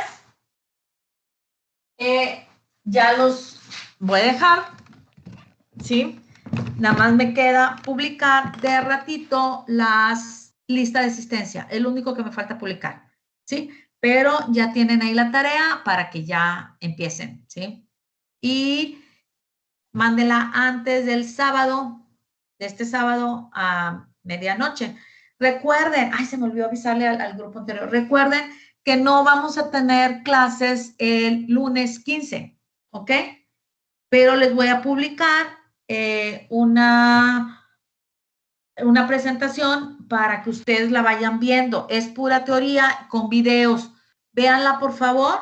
S2: ya los voy a dejar. ¿Sí? Nada más me queda publicar de ratito las listas de asistencia. Es lo único que me falta publicar. ¿Sí? Pero ya tienen ahí la tarea para que ya empiecen. ¿Sí? Y mándenla antes del sábado, de este sábado a medianoche. Recuerden, ay, se me olvidó avisarle al grupo anterior, recuerden que no vamos a tener clases el lunes 15, ¿ok? Pero les voy a publicar una presentación para que ustedes la vayan viendo. Es pura teoría con videos. Véanla, por favor,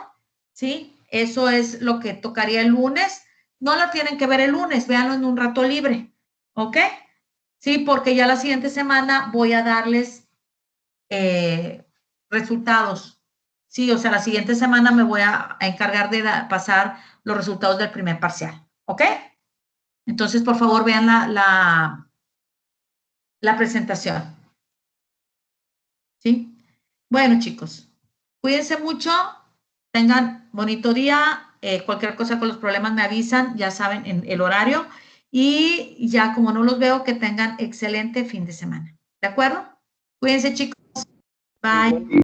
S2: ¿sí? Eso es lo que tocaría el lunes. No la tienen que ver el lunes, véanlo en un rato libre, ¿ok? Sí, porque ya la siguiente semana voy a darles resultados. Sí, o sea, la siguiente semana me voy a encargar de pasar los resultados del primer parcial, ¿ok? Entonces, por favor, vean la presentación. ¿Sí? Bueno, chicos, cuídense mucho, tengan bonito día, cualquier cosa con los problemas me avisan, ya saben, en el horario, y ya como no los veo, que tengan excelente fin de semana. ¿De acuerdo? Cuídense, chicos. Bye.